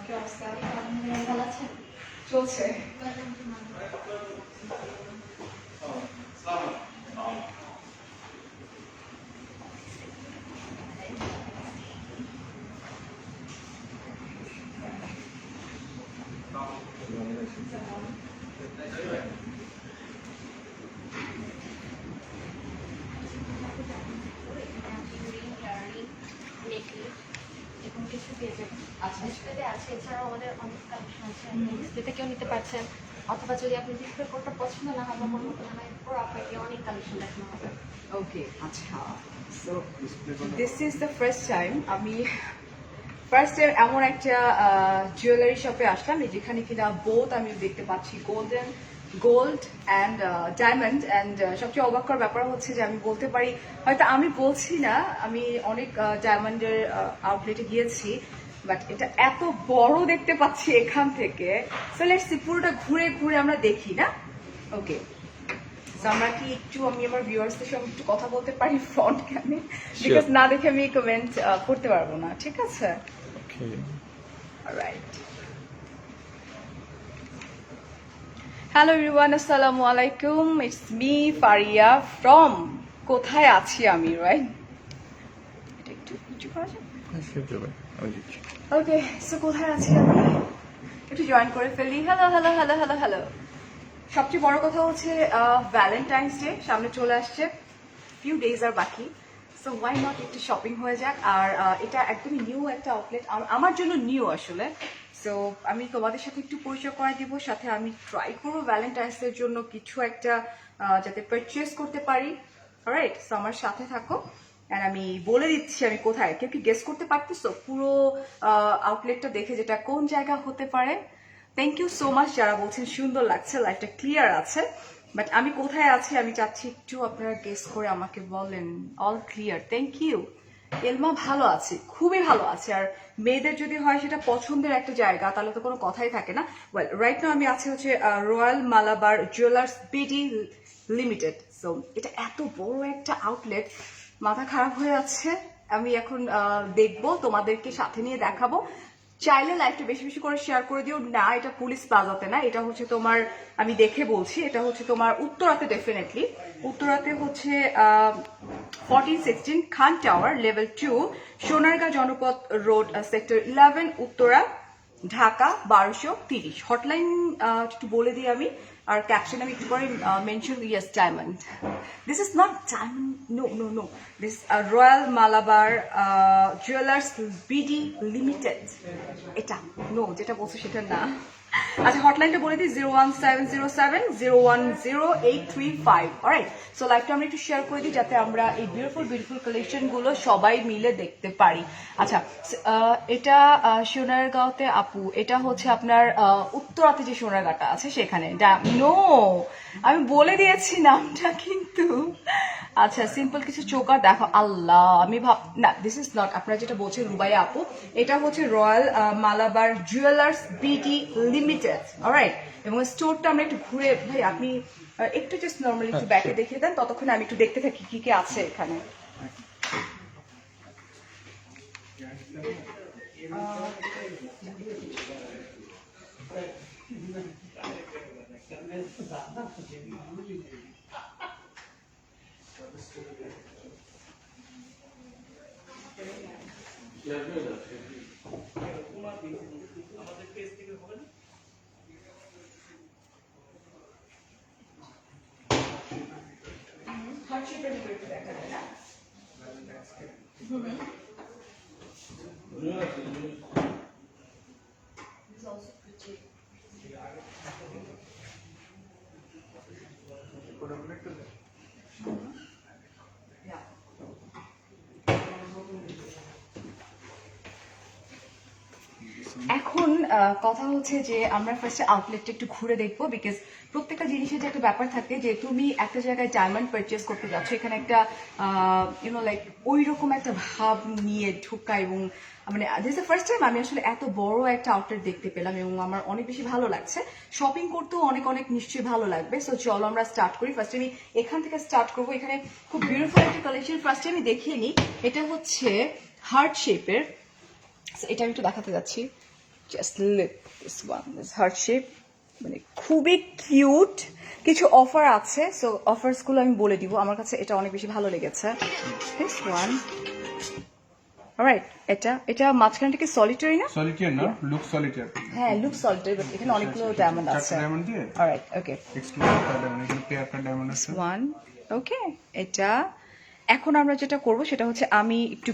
কি অবস্থা? ভালো আছেন? চলছে। কেউ নিতে পারছেন অথবা যদি আপনি ডিসপ্লে কোডটা পছন্দ না হয় বা কোনো আপনাকে অনেক কালেকশন দেখানো হবে। ওকে, আচ্ছা। So this is the first time আমি ফার্স্ট এমন একটা জুয়েলারি শপে আসলাম যেখানে কিনা বোথ আমি দেখতে পাচ্ছি গোল্ড অ্যান্ড ডায়মন্ড অ্যান্ড সবচেয়ে অবাক করার ব্যাপার হচ্ছে যে আমি বলতে পারি হয়তো আমি বলছি না, আমি অনেক ডায়মন্ডের আউটলেটে গিয়েছি, বাট এটা এত বড় দেখতে পাচ্ছি এখান থেকে। সো লেটস সি, পুরোটা ঘুরে ঘুরে আমরা দেখি না? ওকে, আমরা কি একটু আমি আমার ভিউয়ার্সদের সঙ্গে একটু কথা বলতে পারি ফ্রন্ট ক্যামে, বিকজ না দেখে আমি কমেন্ট করতে পারবো না, ঠিক আছে? রাইট। হ্যালো এভরিওয়ান, আসসালামু আলাইকুম, ইটস মি ফারিয়া ফ্রম কোথায় আছি আমি, রাইট? এটা একটু কিছু করা যায়? ওকে, সো কোথায় আছি আমি একটু জয়েন করে ফেলি। Hello hello hello hello hello. সবচেয়ে বড় কথা হচ্ছে ভ্যালেন্টাইন্স ডে সামনে চলে আসছে, ফিউ ডেজ আর বাকি। সো ওয়াই নট একটু শপিং হয়ে যাক। আর এটা একদমই নিউ একটা আউটলেট, আমার জন্য নিউ আসলে। সো আমি তোমাদের সাথে একটু পরিচয় করে দিব, সাথে আমি ট্রাই করবো ভ্যালেন্টাইন্সের জন্য কিছু একটা যাতে পারচেস করতে পারি। রাইট, সো আমার সাথে থাকো। আর আমি বলে দিচ্ছি আমি কোথায়, কেউ কি গেস করতে পারতেছো পুরো আউটলেটটা দেখে যেটা কোন জায়গা হতে পারে? থ্যাংক ইউ সো মাচ যারা বলছেন সুন্দর লাগছে, লাইটটা ক্লিয়ার আছে, বাট আমি কোথায় আছি আমি চাচ্ছি একটু আপনারা গেস করে আমাকে বলেন। All clear, thank you. এলমা ভালো আছে, খুবই ভালো আছে। আর মেয়েদের যদি হয় সেটা পছন্দের একটা জায়গা তাহলে তো কোনো কথাই থাকে না। ওয়েল, রাইট নাও আমি আছি হচ্ছে Royal Malabar jewellers BD limited. So এটা এত বড় একটা আউটলেট, মাথা খারাপ হয়ে যাচ্ছে। আমি এখন দেখবো, তোমাদেরকে সাথে নিয়ে দেখাবো। চাইলে লাইভটা বেশি বেশি করে শেয়ার করে দিও না। এটা পুলিশ প্লাজাতে না, এটা হচ্ছে তোমার, আমি দেখে বলছি, এটা হচ্ছে তোমার উত্তরাতে, ডেফিনেটলি উত্তরাতে হচ্ছে 1416 খান tower level 2, Sonargaon Janapath road, sector 11, Uttara, Dhaka 1230। Hotline একটু বলে দিই আমি, আর ক্যাপশন আমি একটু পরে mention, yes diamond, this is not diamond, no no no, this royal Malabar jewellers BD limited, এটা নো, যেটা বলছো সেটা না। আচ্ছা, হটলাইনটা বলে দিই 01707010835। অলরাইট, সো লাইভটা আমরা একটু শেয়ার করে দিই যাতে আমরা এই বিউটিফুল কালেকশন গুলো সবাই মিলে দেখতে পারি। আচ্ছা, এটা সোনারগাঁওতে আপু, এটা হচ্ছে আপনার উত্তরাতে যে সোনারগাঁটা আছে সেখানে। নো, আমি বলে দিয়েছি নামটা কিন্তু। আচ্ছা, সিম্পল কিছু চোকার দেখো। আল্লাহ, আমি না, দিস ইজ নট, আপনারা যেটা বলছেন রুবাইয়া আপু, এটা হচ্ছে Royal Malabar jewellers BD limited. Alright, এবং স্টোরটা আমরা একটু ঘুরে, ভাই আপনি একটু জাস্ট নর্মালি একটু ব্যাকে দেখিয়ে দেন, ততক্ষণ আমি একটু দেখতে থাকি কি কি আছে এখানে। এখন কথা হচ্ছে যে আমরা ফার্স্টে আউটলেটটা একটু ঘুরে দেখবো, বিকজ প্রত্যেকটা জিনিসের যে একটা ব্যাপার থাকে যে তুমি একটা জায়গায় ডায়মন্ড পারচেস করতে যাচ্ছ, এখানে একটা ইউনো লাইক ওই রকম একটা ভাব নিয়ে ঢোকা, এবং মানে this is the first time আমি আসলে এত বড় একটা আউটলেট দেখতে পেলাম এবং আমার অনেক বেশি ভালো লাগছে। শপিং করতেও অনেক অনেক নিশ্চয়ই ভালো লাগবে। সো চলো আমরা স্টার্ট করি। ফার্স্টে আমি এখান থেকে স্টার্ট করবো। এখানে খুব বিউটিফুল একটা কালেকশন ফার্স্টে আমি দেখিয়ে নিই। এটা হচ্ছে হার্ট শেপের, এটা আমি একটু দেখাতে যাচ্ছি। Just look this one, this heart shape, মানে খুবই কিউট। কিছু অফার আছে, সো অফার্সগুলো আমি বলে দিব। আমার কাছে এটা অনেক বেশি ভালো লেগেছে, দিস ওয়ান। অলরাইট, এটা মাঝখানটা কি সলিটারি না? সলিটিয়ার না, লুক সলিটিয়ার। হ্যাঁ, লুক সলিটারি, বাট এখানে অনেকগুলো ডায়মন্ড আছে। ডায়মন্ড দিয়ে অলরাইট, ওকে, এক্সক্লুসিভ ডায়মন্ড, এখানে পেয়ার কার ডায়মন্ড আছে। ওয়ান, ওকে। এটা এখন আমরা যেটা করব সেটা হচ্ছে আমি একটু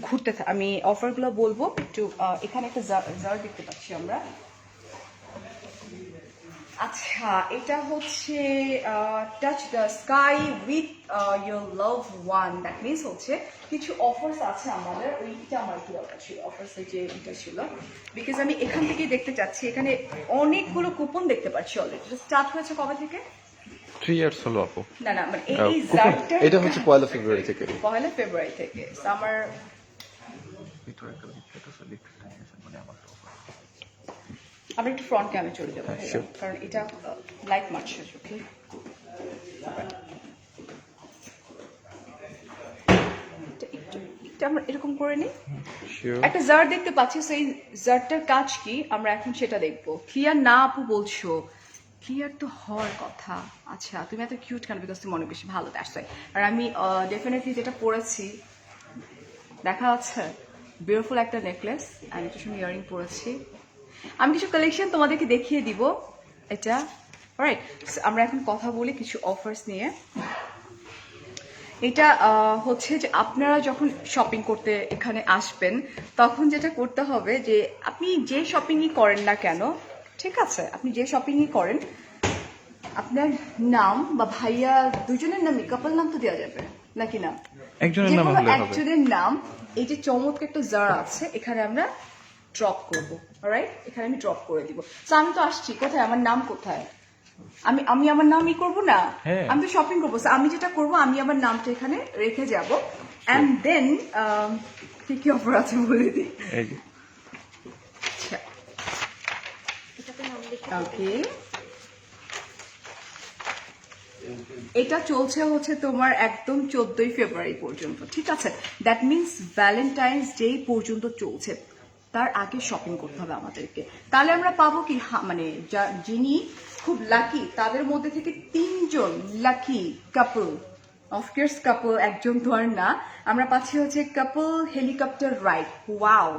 আমি অফারগুলো বলবো একটু। এখানে একটা জার দেখতে পাচ্ছি আমরা। আচ্ছা, এটা হচ্ছে touch the sky with your love one, that means হচ্ছে কিছু অফার্স আছে আমাদের। ওইটা আমার একটু দরকার ছিল, অফার্সের যে এটা ছিল, বিকজ আমি এখান থেকেই দেখতে চাচ্ছি। এখানে অনেকগুলো কুপন দেখতে পাচ্ছি অলরেডি। স্টার্ট হয়েছে কবে থেকে? 3 ইয়ার্স হলো আপু। না না, মানে এই কুপন জারটা এটা হচ্ছে 1 ফেব্রুয়ারি থেকে। 1 ফেব্রুয়ারি থেকে। So, আমার আমরা একটু ফ্রন্ট ক্যামে চলে যাবো, sure. কারণ এটা লাইট মারছে চোখে। এটা আমরা এরকম করে নিই। শিওর। একটা জার দেখতে পাচ্ছি, সেই জারটার কাজ কি আমরা এখন সেটা দেখবো। ক্লিয়ার না আপু বলছো? ক্লিয়ার তো হওয়ার কথা। আচ্ছা, তুমি এত কিউট কেন? বিকজ তুমি অনেক বেশি ভালো, দ্যাটস ওয়াই। আর আমি ডেফিনেটলি যেটা পরেছি দেখা যাচ্ছে, বিউটিফুল একটা নেকলেস, আমি কিছু ইয়ারিং পরেছি। আমি কিছু কালেকশন তোমাদেরকে দেখিয়ে দিব। এটা রাইট, আমরা এখন কথা বলি কিছু অফার্স নিয়ে। এটা হচ্ছে যে আপনারা যখন শপিং করতে এখানে আসবেন, তখন যেটা করতে হবে যে আপনি যে শপিংই করেন না কেন, ঠিক আছে, আপনি যে শপিংই করেন, আপনার নাম বা ভাইয়া দুজনের নামই, কাপল নাম তো দেওয়া যাবে নাকি না? একজনের নাম যেকোনো হলে হবে। একজনের নাম, এই যে চমৎকার একটা জার আছে এখানে আমরা ড্রপ করবো। অলরাইট, এখানে আমি ড্রপ করে দিব। তো আমি তো আসছি, কোথায় আমার নাম কোথায়? আমি আমার নামই করবো না, হ্যাঁ। আমি তো শপিং করবো। So, আমি যেটা করবো, আমি আমার নামটা এখানে রেখে যাব, অ্যান্ড দেন কি কি অফার আছে বলে দিই। এই যে আচ্ছা, এটাতে নাম লিখে ওকে, এটা চলছে হচ্ছে তোমার একদম 14ই ফেব্রুয়ারি পর্যন্ত, ঠিক আছে? দ্যাট মিনস ভ্যালেন্টাইন্স ডে পর্যন্ত চলছে, তার আগে শপিং করতে হবে আমাদেরকে। তাহলে আমরা পাবো কি, মানে যিনি খুব লাকি তাদের মধ্যে থেকে 3জন লাকি কাপল, অফকোর্স কাপল, একজন তো আর না, আমরা পাচ্ছি হচ্ছে couple helicopter ride. Wow,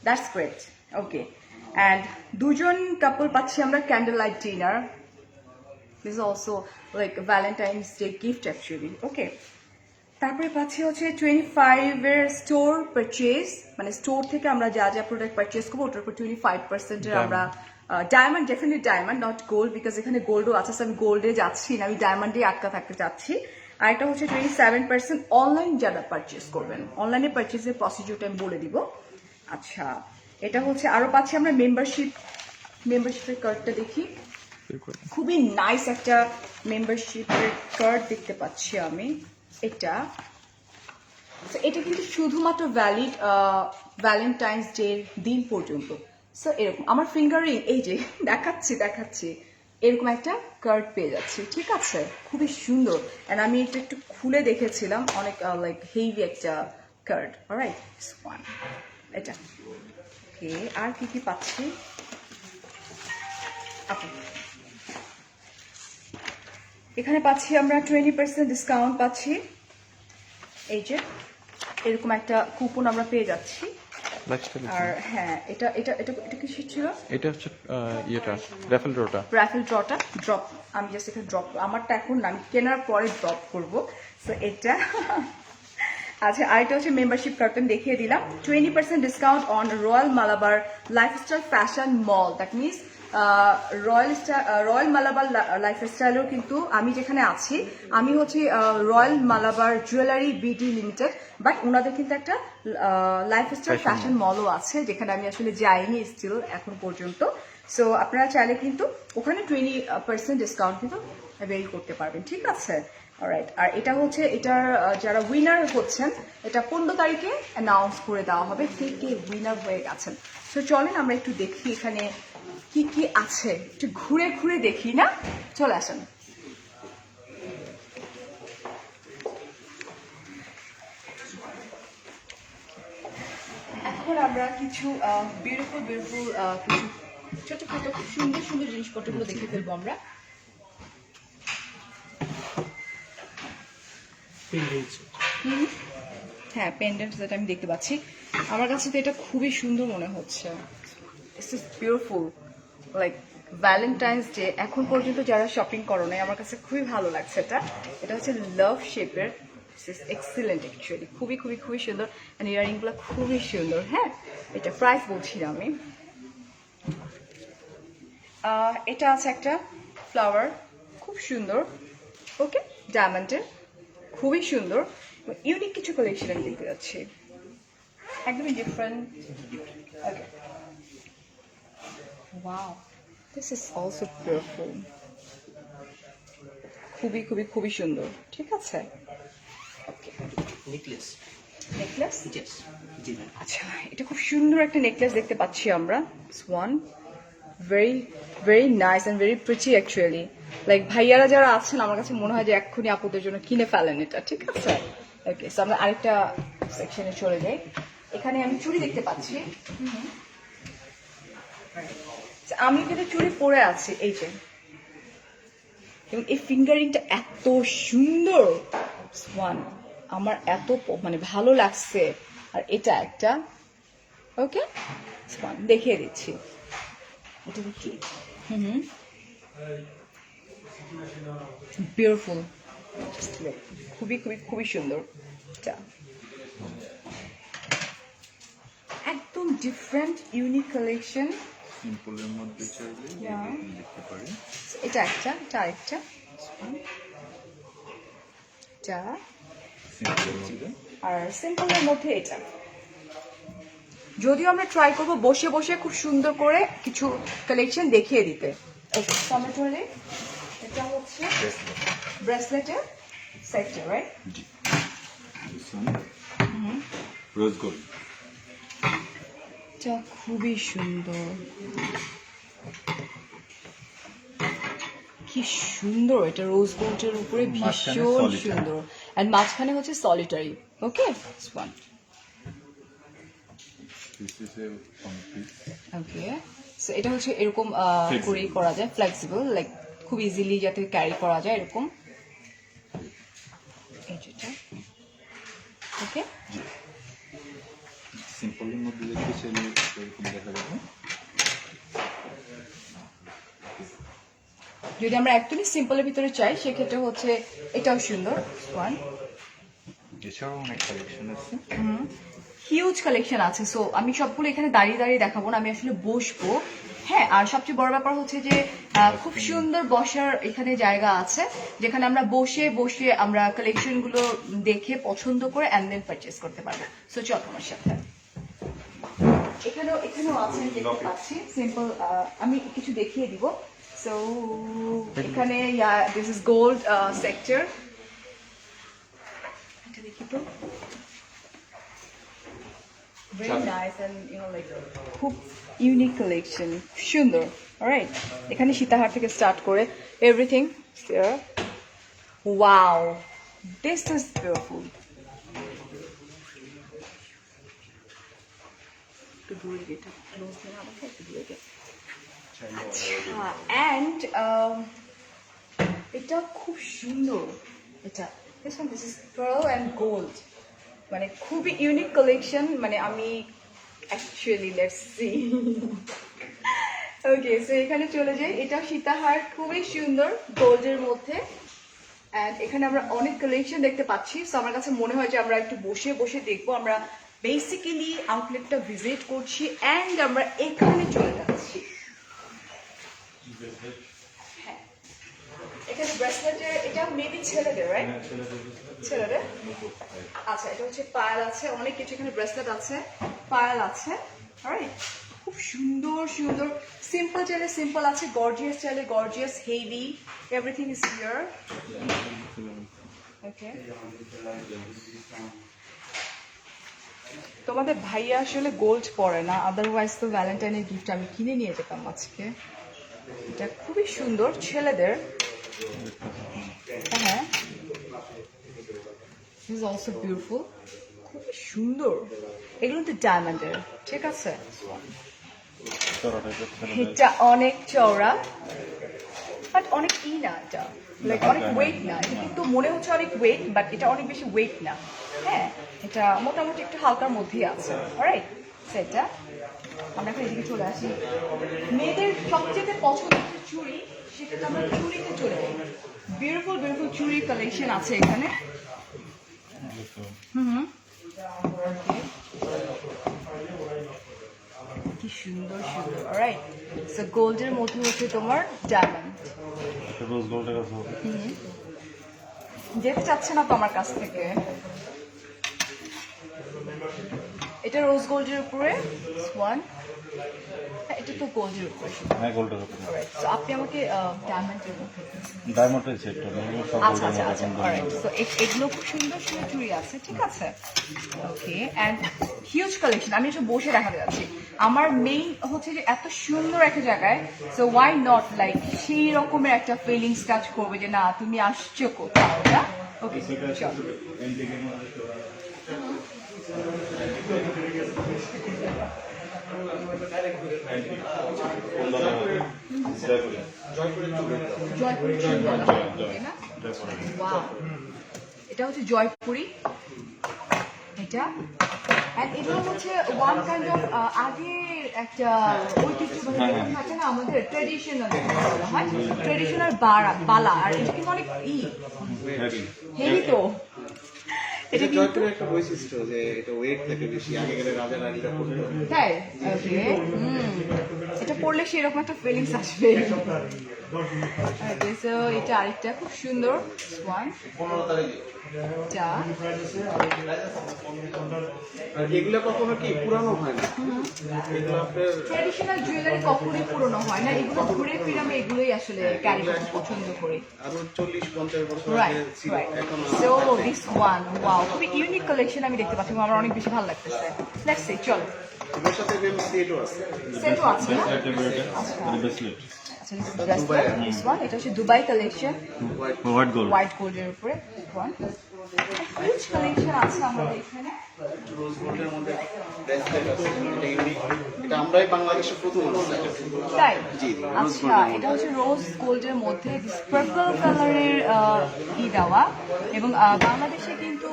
that's great. Okay, and 2জন কাপল পাচ্ছি আমরা candle light dinner. This is also like Valentine's Day gift actually. Okay. তারপরে পাচ্ছি হচ্ছে 25 স্টোর পারচেজ, মানে স্টোর থেকে আমরা যা যা প্রোডাক্ট পারচেজ করবো ওটার উপর 25% আমরা diamond, definitely diamond, not gold, because এখানে গোল্ডও আছে। আমি গোল্ডে যাচ্ছি না, আমি ডায়মন্ডে আটকা থাকতে চাচ্ছি। আর এটা হচ্ছে 27% অনলাইন যারা পারচেজ করবেন, অনলাইনে পারচেজের প্রসিডিউরটা আমি বলে দিব। আচ্ছা, এটা হচ্ছে আরো পাচ্ছি আমরা মেম্বারশিপের কার্ডটা দেখি। খুবই নাইস একটা মেম্বারশিপের কার্ড দেখতে পাচ্ছি আমি। এটা কিন্তু শুধুমাত্র ভ্যালিড ভ্যালেন্টাইন্স ডে দিন পর্যন্ত। সো এরকম আমার ফিঙ্গারিং, এই যে দেখাচ্ছি এরকম একটা কার্ড পেয়ে যাচ্ছি, ঠিক আছে? খুবই সুন্দর, অ্যান্ড আমি এটা একটু খুলে দেখেছিলাম, অনেক লাইক হেভি একটা কার্ড। অলরাইট, ওয়ান এটা। ওকে, আর কি কি পাচ্ছি? ওকে, এখানে পাচ্ছি আমরা 20% ডিসকাউন্ট পাচ্ছি। এই যে এরকম একটা কুপন আমরা পেয়ে যাচ্ছি। আর হ্যাঁ, এটা এটা এটা এটা কি ছিল? এটা হচ্ছে ইয়েটা রাফেল ড্রটা। ড্রপ, আমি জাস্ট এখানে ড্রপ, আমারটা এখন না, আমি কেনার পরে ড্রপ করব। সো এটা আচ্ছা, আর এটা হচ্ছে মেম্বারশিপ কার্ড, দেখিয়ে দিলাম। 20% discount on Royal Malabar lifestyle fashion mall, that means Royal Malabar লাইফস্টাইলেও কিন্তু আমি যেখানে আছি, আমি হচ্ছে Royal Malabar jewellery BD limited, but ওনাদের কিন্তু একটা লাইফস্টাইল ফ্যাশন মলও আছে, যেখানে আমি আসলে যাইনি স্টিল এখন পর্যন্ত। সো আপনারা চাইলে কিন্তু ওখানে 20% ডিসকাউন্ট কিন্তু অ্যাভেল করতে পারবেন, ঠিক আছে? অলরাইট, আর এটা হচ্ছে এটার যারা উইনার হচ্ছেন, এটা 15 তারিখে অ্যানাউন্স করে দেওয়া হবে কে কে উইনার হয়ে গেছেন। তো চলেন আমরা একটু দেখি এখানে কি কি আছে, একটু ঘুরে ঘুরে দেখি না? চলে আসেন। এখন এখন আমরা কিছু বিউটিফুল কিছু ছোট ছোট খুব সুন্দর সুন্দর জিনিসপত্রগুলো দেখে ফেলবো আমরা। হ্যাঁ, পেন্ডেন্ট যেটা আমি দেখতে পাচ্ছি, আমার কাছে তো এটা খুবই সুন্দর মনে হচ্ছে। It's is beautiful, like Valentine's day এখন পর্যন্ত যারা শপিং করো নাই, আমার কাছে খুবই ভালো লাগছে এটা। এটা হচ্ছে লাভ শেপের, এক্সিলেন্ট অ্যাকচুয়ালি, খুবই খুবই খুবই সুন্দর। অ্যান্ড ইয়ারিংগুলো খুবই সুন্দর। হ্যাঁ, এটা প্রাইস বলছি না আমি। এটা আছে একটা ফ্লাওয়ার, খুব সুন্দর। ওকে, ডায়মন্ডের, খুবই সুন্দর। ইউনিক কিছু কালেকশন আমি দেখতে যাচ্ছি, একদমই different. Okay, wow, this is also beautiful, খুবই খুবই খুবই সুন্দর। ঠিক আছে, ওকে, নেকলেস নেকলেস। ইয়েস জি ম্যাম আচ্ছা, এটা খুব সুন্দর একটা নেকলেস দেখতে পাচ্ছি আমরা। One very very nice and very pretty actually. Like ভাইয়ারা যারা আছেন, আমার কাছে মনে হয় যে এক্ষুনি আপুদের জন্য কিনে ফেলেন এটা। ঠিক আছে, ওকে, সো আমরা আরেকটা সেকশনে চলে যাই। এখানে আমি চুড়ি দেখতে পাচ্ছি। আমি কিন্তু চুড়ি পরে আছি, এই যে, এবং এই ফিঙ্গারিংটা এত সুন্দর। ওয়ান, আমার এত মানে ভালো লাগছে। আর এটা একটা, ওকে, দেখিয়ে দিচ্ছি এটা কি। বিউটিফুল, খুবই খুবই খুবই সুন্দর। এটা একদম ডিফারেন্ট ইউনিক কালেকশন। সিম্পলের মধ্যে চাইলে Yeah. এরকম দেখতে পারি। এটা একটা, এটা আরেকটা, এটা, সিম্পলের মধ্যে আর সিম্পলের মধ্যে এটা। যদিও আমরা ট্রাই করবো বসে বসে খুব সুন্দর করে কিছু কালেকশন দেখিয়ে দিতে। আমরা চলে, এটা হচ্ছে ব্রেসলেটের সেক্টর, রাইট? জি রোজ গোল্ড এটা খুবই সুন্দর, কি সুন্দর। এটা রোজ গোল্ডের উপরে মাঝখানে ভীষণ solitary। সুন্দর। এন্ড মাঝখানে হচ্ছে solitary. Okay, one, this is a complete okay. So এটা হচ্ছে এরকম করেই করা যায়, ফ্লেক্সিবল, লাইক খুব ইজিলি যাতে ক্যারি করা যায় এরকম। এই যেটা, ওকে, সিম্পলের মধ্যে দেখতে চাইলে এরকম দেখা যাবে। যদি আমরা একদমই সিম্পলের ভিতরে চাই সেক্ষেত্রে হচ্ছে এটাও সুন্দর। ওয়ান, এছাড়াও অনেক কালেকশন আছে। হিউজ কালেকশন আছে। সো আমি সবগুলো এখানে দাঁড়িয়ে দাঁড়িয়ে দেখাবো না, আমি আসলে বসবো। হ্যাঁ, আর সবচেয়ে বড় ব্যাপার হচ্ছে যে খুব সুন্দর বসার এখানে জায়গা আছে, যেখানে আমরা বসে বসে আমরা কালেকশন গুলো দেখে পছন্দ করে অ্যান্ড দেন পারচেস করতে পারবো। সো চল আমার সাথে। এখানেও আছে, আমি দেখতে পাচ্ছি সিম্পল। আমি কিছু দেখিয়ে দিব। সো এখানে দিস ইজ গোল্ড সেক্টর। এটা দেখি তো, very nice and like খুব ইউনিক কালেকশন, সুন্দর। অলরাইট, এখানে সীতাহার থেকে স্টার্ট করে everything here. Wow, this is beautiful. একটু দূরে গেটা ক্লোজ না আমাকে একটু দূরে গে। অ্যান্ড এটা খুব সুন্দর। এটা this is pearl and gold, মানে খুবই ইউনিক কালেকশন। মানে আমি actually let's see. Okay, so এখানে চলে যাই। এটা সীতাহার, খুবই সুন্দর গোল্ডের মধ্যে। অ্যান্ড এখানে আমরা অনেক কালেকশন দেখতে পাচ্ছি। সো আমার কাছে মনে হয় যে আমরা একটু বসে বসে দেখবো। আমরা বেসিক্যালি আউটলেটটা ভিজিট করছি অ্যান্ড আমরা এখানে চলে যাচ্ছি। হ্যাঁ, এখানে ব্রেসলেটের, এটা মেবি ছেলেদের, রাইট? ছেলেদের। আচ্ছা, এটা হচ্ছে পায়াল আছে, অনেক কিছু এখানে, ব্রেসলেট আছে, পায়াল আছে। অলরাইট, খুব সুন্দর সুন্দর। সিম্পল চাইলে সিম্পল আছে, গর্জিয়াস চাইলে gorgeous, heavy, everything is here. Okay, তোমাদের ভাইয়া আসলে গোল্ড পরে না, আদারওয়াইজ তো ভ্যালেন্টাইনের গিফট আমি কিনে নিয়ে যেতাম আজকে। এটা খুবই সুন্দর ছেলেদের। হ্যাঁ, দিস ইজ অলসো বিউটিফুল, খুবই সুন্দর। এগুলো তো ডায়মন্ডের, ঠিক আছে? চড়া টাইপের ছেলেদের। এটা অনেক চওড়া, বাট অনেক না এটা, লাইক অনেক ওয়েট না। এটা কিন্তু মনে হচ্ছে অনেক ওয়েট, বাট এটা অনেক বেশি ওয়েট না। হ্যাঁ, এটা মোটামুটি একটু হালকার মধ্যেই আছে। অলরাইট, সেটা আমরা এখন এদিকে চলে আসি। মেয়েদের সবচেয়ে পছন্দের চুড়ি, সেটা তো আমরা চুড়িতে চলে যাই। বিউটিফুল বিউটিফুল চুড়ি কালেকশন আছে এখানে। হুম, কি সুন্দর সুন্দর। অলরাইট, সো গোল্ডের মধ্যে হচ্ছে তোমার ডায়মন্ড। রোজ গোল্ডের কাছে হবে। যেতে চাচ্ছে না তো আমার কাছ থেকে। এটা রোজ গোল্ডের উপরে ওয়ান, এটা তো গোল্ডের উপরে। হ্যাঁ, গোল্ডের উপরে। অলরাইট, সো আপনি আমাকে ডায়মন্ডের মধ্যে। ডায়মন্ডের সেটটা এগুলো সব আচ্ছা আচ্ছা গোল্ডের আচ্ছা, মধ্যে। অলরাইট, সো এগুলো খুব সুন্দর সুন্দর চুড়ি আছে, ঠিক আছে? ওকে, অ্যান্ড হিউজ কালেকশন। আমি একটু বসে দেখাতে যাচ্ছি। আমার মেইন হচ্ছে যে এত সুন্দর একটা জায়গায়, সো ওয়াই নট, লাইক সেই রকমের একটা ফিলিংস কাজ করবে যে না তুমি আসছো কোথাও, না? ওকে, চলো। জয়পুরি চুড়ি বলা হয়, তাই না? Wow, এটা হচ্ছে জয়পুরি। এটা and এগুলো হচ্ছে ওয়ান কাইন্ড অফ আগে একটা ঐতিহ্যবাহী যেমন থাকে না আমাদের ট্রেডিশনাল, বলা হয় ট্রেডিশনাল বালা। আর এটা কিন্তু অনেক হেভি তো। এটা কিন্তু জয়পুরের একটা বৈশিষ্ট্য যে এটা ওয়েট থাকে বেশি, আগে গেলে রাজা রানীরা পড়তো। তাই, ওকে, এটা পড়লে সেরকম একটা ফিলিংস আসবে। So, এটা আরেকটা খুব সুন্দর ওয়ান। এগুলো কখনো কি পুরানো হয় না, এগুলো আপনার ট্রেডিশনাল জুয়েলারি কখনোই পুরনো হয় না। এগুলো ঘুরে ফিরে আমি এগুলোই আসলে ক্যারি করতে পছন্দ করি। আরো 40-50 বছর আগে রাইট ছিল, রাইট। এখন সো দিস ওয়ান, ওয়াও, খুবই ইউনিক কালেকশন আমি দেখতে পাচ্ছি, আমার অনেক বেশি ভালো লাগতেছে। লেটস সি, চলো। এর সাথে সেটও আছে। সেটও আছে না? ব্রেসলেট। আচ্ছা, this one, এটা হচ্ছে Dubai collection, white gold. White গোল্ডের উপরে ওয়ান। হিউজ কালেকশন আছে আমাদের এখানে। রোজ গোল্ডের মধ্যে ব্রেসলেট আছে, এটা ইউনিক, এটা আমরাই বাংলাদেশে প্রথম আনছি। তাই, জি, আচ্ছা, এটা হচ্ছে রোজ গোল্ডের মধ্যে পার্পল কালারের দেওয়া। এবং বাংলাদেশে কিন্তু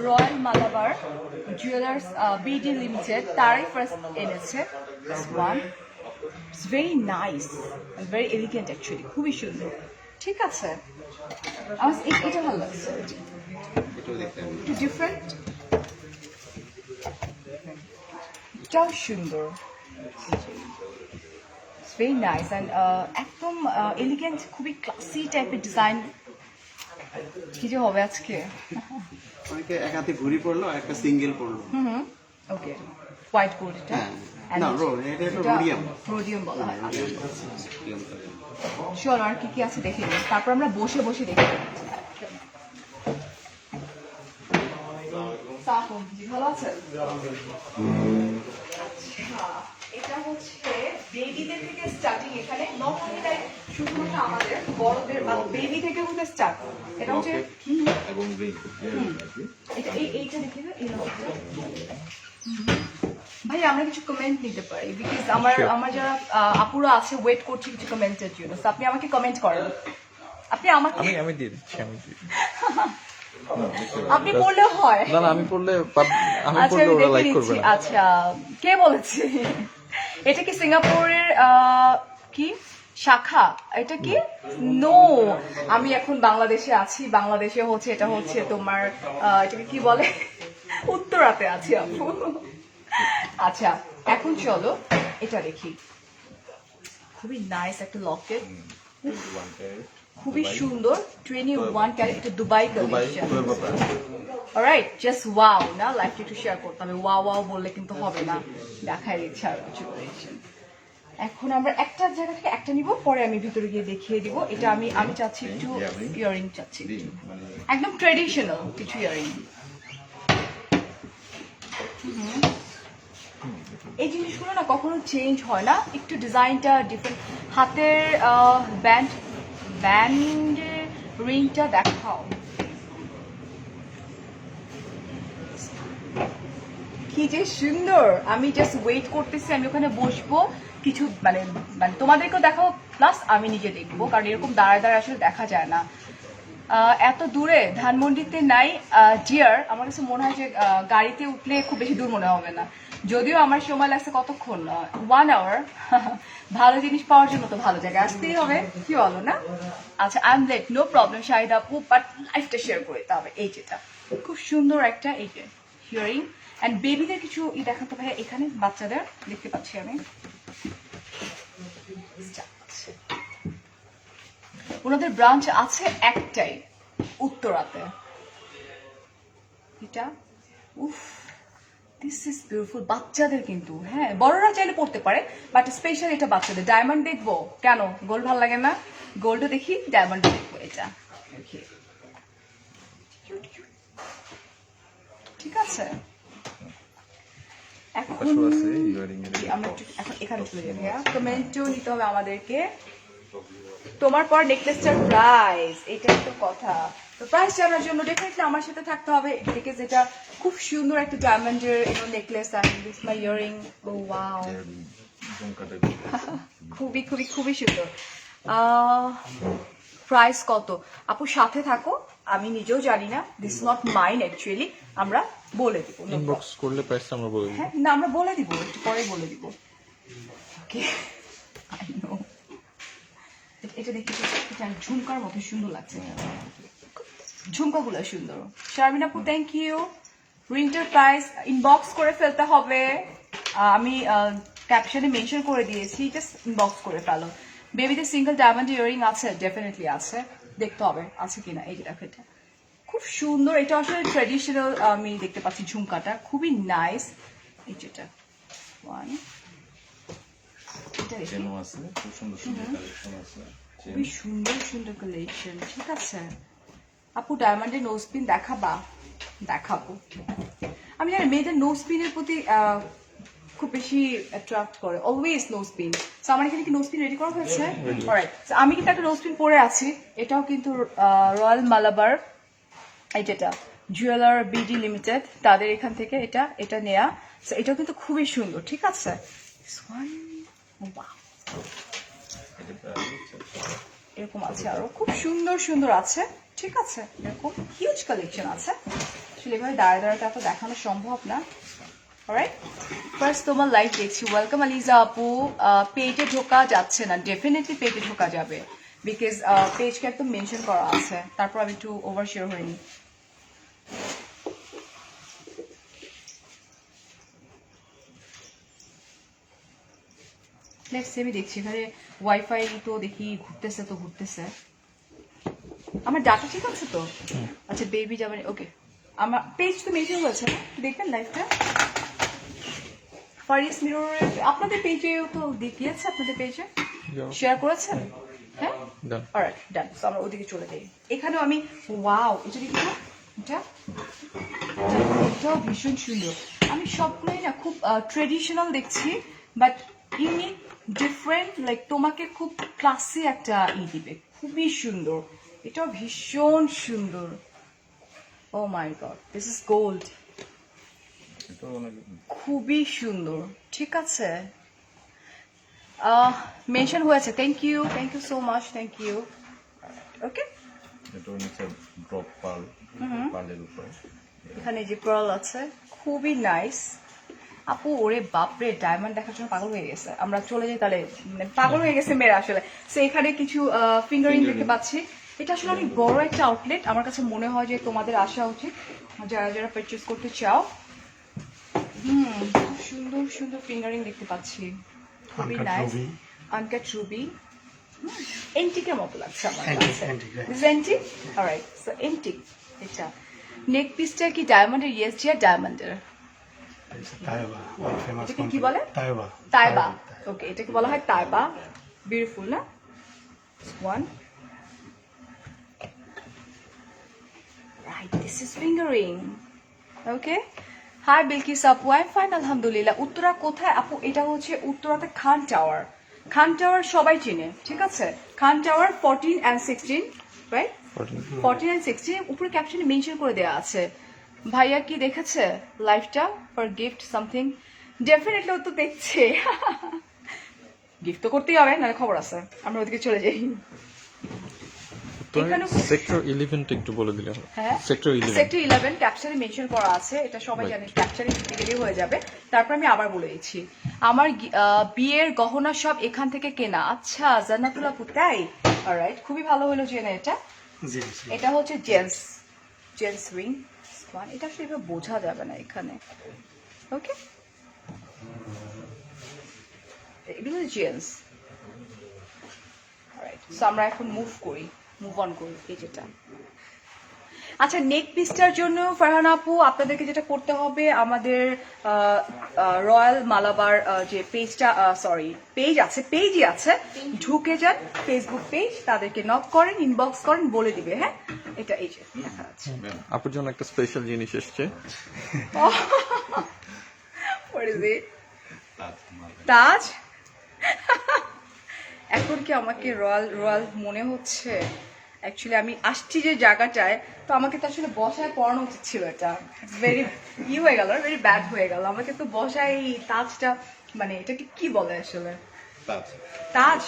royal Malabar jewellers BD limited তারাই ফার্স্ট এনেছে। One, it's very nice, very elegant actually, খুবই সুন্দর। ঠিক আছে, আমার এটা ভালো লাগছে, এটাও দেখতে হবে। একটু ডিফারেন্ট, এটাও সুন্দর, ভেরি নাইস অ্যান্ড একদম এলিগেন্ট, খুবই ক্লাসি টাইপের ডিজাইন। কি যে হবে আজকে। অনেকে এক হাতে ঘুড়ি পড়লো আর একটা সিঙ্গেল পড়লো। ওকে, হোয়াইট গোল্ড এটা। হ্যাঁ, না এটা একটা রোডিয়াম। রোডিয়াম বলা হয়। Rhodium colour. চলো আর কি কি আছে দেখে নিই, তারপর আমরা বসে বসে দেখে নিই। সালাম, জি, ভালো আছেন? আচ্ছা, এটা হচ্ছে বেবিদের থেকে স্টার্টিং, এখানে নট অনলি লাইক শুধুমাত্র আমাদের বড়দের, বেবি থেকে হচ্ছে স্টার্ট। এটা হচ্ছে এবং রিং এটা এইটা দেখে না, এই রকমটা। ভাই আমরা কিছু কমেন্ট নিতে পারি, বিকজ আমার যারা আপুরা আছে ওয়েট করছে কিছু কমেন্টের জন্য। So, আপনি আমাকে কমেন্ট করেন, আপনি আমাকে আমি দিয়ে দিচ্ছি, আমি দিয়ে দিচ্ছি। আপনি পড়লেও হয়। না, আমি পড়লে আমি আচ্ছা, পড়লে আমি ওরা দেখে লাইক করবে নিচ্ছি। না। আচ্ছা, কে বলেছে? এটা কি সিঙ্গাপুরের কি শাখা? এটা কি? নো, আমি এখন বাংলাদেশে আছি। বাংলাদেশে হচ্ছে এটা হচ্ছে তোমার এটাকে কি বলে, উত্তরাতে আছি আপু। আচ্ছা, এখন চলো এটা দেখি। খুবই নাইস একটা লকেট, খুবই সুন্দর, 21 ক্যারেট, এটা Dubai collection. Alright, just wow না, লাইফটা একটু শেয়ার করতে হবে। ওয়াও ওয়াও বললে কিন্তু হবে না, দেখাই দিচ্ছে আর কিছু কালেকশন। এখন আমরা একটা জায়গা থেকে একটা নিব, পরে আমি ভিতরে গিয়ে দেখিয়ে দিব। এটা আমি চাচ্ছি একটু ইয়ারিং চাচ্ছি, একদম ট্রেডিশনাল কিছু ইয়ারিং। এই জিনিসগুলো না কখনো চেঞ্জ হয় না, একটু ডিজাইনটা ডিফারেন্ট। হাতের ব্যান্ডের রিংটা দেখাও, কি কি যে সুন্দর, আমি জাস্ট ওয়েট করতেছি, আমি ওখানে বসবো কিছু মানে মানে তোমাদেরকেও দেখাবো প্লাস আমি নিজে দেখবো, কারণ এরকম দাঁড়ায় দাঁড়ায় আসলে দেখা যায় না। এত দূরে ধানমন্ডিতে নাই ডিয়ার, আমার কাছে মনে হয় যে গাড়িতে উঠলে খুব বেশি দূর মনে হবে না, যদিও আমার সময় লাগছে কতক্ষণ 1 আওয়ার। ভালো জিনিস পাওয়ার জন্য তো ভালো জায়গায় আসতেই হবে, কি বলো না? আচ্ছা I am late, no problem Shahid আপু, বাট লাইফটা শেয়ার করতে হবে। এই যেটা খুব সুন্দর একটা এই যে হিয়ারিং অ্যান্ড বেবিদের কিছু দেখাতে ভাই, এখানে বাচ্চাদের দেখতে পাচ্ছি আমি। ওনাদের ব্রাঞ্চ আছে একটাই, উত্তরাতে। এটা উফ, দিস ইজ বিউটিফুল। বাচ্চাদের কিন্তু, হ্যাঁ বড়রা চাইলে পড়তে পারে, বাট স্পেশাল এটা বাচ্চাদের। ডায়মন্ড দেখবো কেন, গোল্ড ভালো লাগে না? গোল্ডও দেখি, ডায়মন্ড দেখবো। এটা ঠিক আছে। এখন পাশে আছে ইয়ারিং এর আমরা এখন এখানে চলে যাবো। কমেন্টও নিতে হবে আমাদেরকে। তোমার পর নেকলেসটার প্রাইস, এটাই তো কথা। তো প্রাইস জানার জন্য ডেফিনেটলি আমার সাথে থাকতে হবে, বিকজ এটা খুব সুন্দর একটা ডায়মন্ডের necklace and this my earring. Oh wow, ঝুমকাটা খুবই খুবই খুবই সুন্দর। প্রাইস কত আপু? সাথে থাকো, আমি নিজেও জানি না, দিস নট মাইন অ্যাকচুয়ালি, আমরা বলে দিব। ইনবক্স করলে প্রাইসটা আমরা বলে দিই। হ্যাঁ না, আমরা বলে দিব, একটু পরে বলে দিব। ওকে, আই নো। এটা দেখতে এটা ঝুমকার মতো সুন্দর লাগছে, ঝুমকাগুলো সুন্দর। শারমিন আপু thank you. Winter price inbox করে ফেলতে হবে, আমি ক্যাপশনে মেনশন করে দিয়েছি, জাস্ট ইনবক্স করে ফেলো। বেবিদের সিঙ্গেল ডায়মন্ড ইয়ারিং আছে, ডেফিনেটলি আছে, দেখতে হবে আছে কিনা। এই যে দেখো, এটা খুব সুন্দর, এটা আসলে ট্রেডিশনাল আমি দেখতে পাচ্ছি ঝুমকাটা, খুবই নাইস। এই যেটা ওয়ান, এটা দেখি চেনও আছে, খুব সুন্দর সুন্দর কালেকশন আছে। খুবই সুন্দর সুন্দর কালেকশন। ঠিক আছে আপু, ডায়মন্ডের নোজ পিন দেখাবা? দেখাবো। আমি জানি মেয়েদের নোজ পিনের প্রতি খুব বেশি অ্যাট্রাক্ট করে, অলওয়েজ নোজ পিন। সো আমার এখানে কি নোজ পিন রেডি করা হয়েছে? অলরাইট, আমি কিন্তু একটা নোজ পিন পরে আছি, এটাও কিন্তু রয়্যাল মালাবার, এই যেটা জুয়েলার বিডি লিমিটেড, তাদের এখান থেকে এটা এটা নেয়া। সো এটাও কিন্তু খুবই সুন্দর। ঠিক আছে, এরকম আছে আরো খুব সুন্দর সুন্দর আছে। ঠিক আছে, এরকম হিউজ কালেকশন আছে, আসলে এভাবে দাঁড়ায় দাঁড়াতে এত দেখানো সম্ভব না। অলরাইট, ফার্স্ট তোমার লাইভ দেখছি, ওয়েলকাম আলিজা আপু। পেজে ঢোকা যাচ্ছে না, ডেফিনেটলি পেজে ঢোকা যাবে, বিকজ পেজকে একদম মেনশন করা আছে। তারপর আমি একটু ওভারশেয়ার হয়নি। নেক্সট আমি দেখছি এখানে ওয়াইফাই তো দেখি ঘুরতেছে তো ঘুরতেছে। আমার ডাটা ঠিক আছে তো? আচ্ছা বেবি যাবেন, ওকে। আমার পেজ তো মেনশন হয়েছে না, দেখবেন লাইভটা। ফারিস মিররের আপনাদের পেজেও তো দেখিয়েছে, আপনাদের পেজে শেয়ার করেছেন? হ্যাঁ, অলরাইট ডান। তো আমরা ওদিকে চলে যাই। এখানেও আমি ওয়াও, এটা দেখি না, এটাও ভীষণ সুন্দর। আমি সবগুলোই না খুব ট্রেডিশনাল দেখছি, বাট ইউনিক, ডিফারেন্ট, লাইক তোমাকে খুব ক্লাসি একটা দিবে, খুবই সুন্দর। এটাও ভীষণ সুন্দর। Oh my god, this is gold, এটাও অনেক খুবই সুন্দর। ঠিক আছে, মেনশন হয়েছে, thank you so much, thank you. Okay, এটাও নিচে ড্রপ পার্ল, পার্লের উপরে এখানে যে পার্ল আছে, খুবই নাইস। আপু ওরে বাপরে, ডায়মন্ড দেখার জন্য পাগল হয়ে গেছে। আমরা চলে যাই তাহলে, মানে পাগল হয়ে গেছে মেয়েরা আসলে। সো এখানে কিছু ফিঙ্গারিং দেখতে পাচ্ছি, এটা আসলে অনেক বড় একটা আউটলেট, আমার কাছে মনে হয় যে তোমাদের আসা উচিত যারা যারা পারচেজ করতে চাও। খুব সুন্দর সুন্দর ফিঙ্গারিং দেখতে পাচ্ছি, খুবই নাইস। আনকাট রুবি, এন্টিকের মতো লাগছে আমার কাছে। Antique, alright, so antique. এটা নেক পিসটা কি ডায়মন্ডের? ইয়েস জিয়া, ডায়মন্ডের। এটাকে কি বলে? তাইবা। ওকে, এটাকে বলা হয় তাইবা। বিউটিফুল না? One, right, this is fingering. Okay, hi Bilkis আপু, আই ফাইন আলহামদুলিল্লাহ। উত্তরা কোথায় আপু? এটা হচ্ছে উত্তরাতে খান টাওয়ার। খান টাওয়ার সবাই চিনে, ঠিক আছে? Khan tower 14 and 16, right? 14 and 16 উপরে ক্যাপশনে মেনশন করে দেওয়া আছে। ভাইয়া কি দেখেছে লাইফটা ফর গিফট সামথিং? ডেফিনেটলি ও তো দেখছে। গিফট তো করতেই হবে, নাহলে খবর আছে। আমরা ওদিকে চলে যাই। এখানে সেক্টর 11 টা একটু বলে দিলে হবে। হ্যাঁ, সেক্টর 11 সেক্টর 11 ক্যাপচারে মেনশন করা আছে, এটা সবাই জানে, ক্যাপচারে দিতে গেলেই হয়ে যাবে। তারপর আমি আবার বলে দিচ্ছি, আমার বিয়ের গহনা সব এখান থেকে কেনা। আচ্ছা জান্নাতুল আপু, তাই? অলরাইট, খুবই ভালো হলো জেনে। এটা হচ্ছে জেন্টস রিং। এটা আসলে এভাবে বোঝা যাবে না এখানে। ওকে, এগুলো জেন্টস। অলরাইট, সো আমরা এখন মুভ অন করি এই যেটা। আচ্ছা, নেক পিসটার জন্য ফারহান আপু আপনাদেরকে যেটা করতে হবে, আমাদের রয়্যাল মালাবার যে পেজ আছে, পেজই আছে, ঢুকে যান ফেসবুক পেজ, তাদেরকে নক করেন, ইনবক্স করেন, বলে দিবে। হ্যাঁ, এটা এই যে দেখা যাচ্ছে। আপুর জন্য একটা স্পেশাল জিনিস এসছে। What is it? তাজ। এখন কি আমাকে রয়্যাল মনে হচ্ছে? অ্যাকচুয়ালি আমি আসছি যে জায়গাটায়, তো আমাকে তো আসলে বসায় পড়ানো উচিত ছিল। এটা ভেরি হয়ে গেল, ভেরি ব্যাড হয়ে গেল। আমাকে তো বসায় এই তাজটা, মানে এটাকে কি বলে আসলে? তাজ।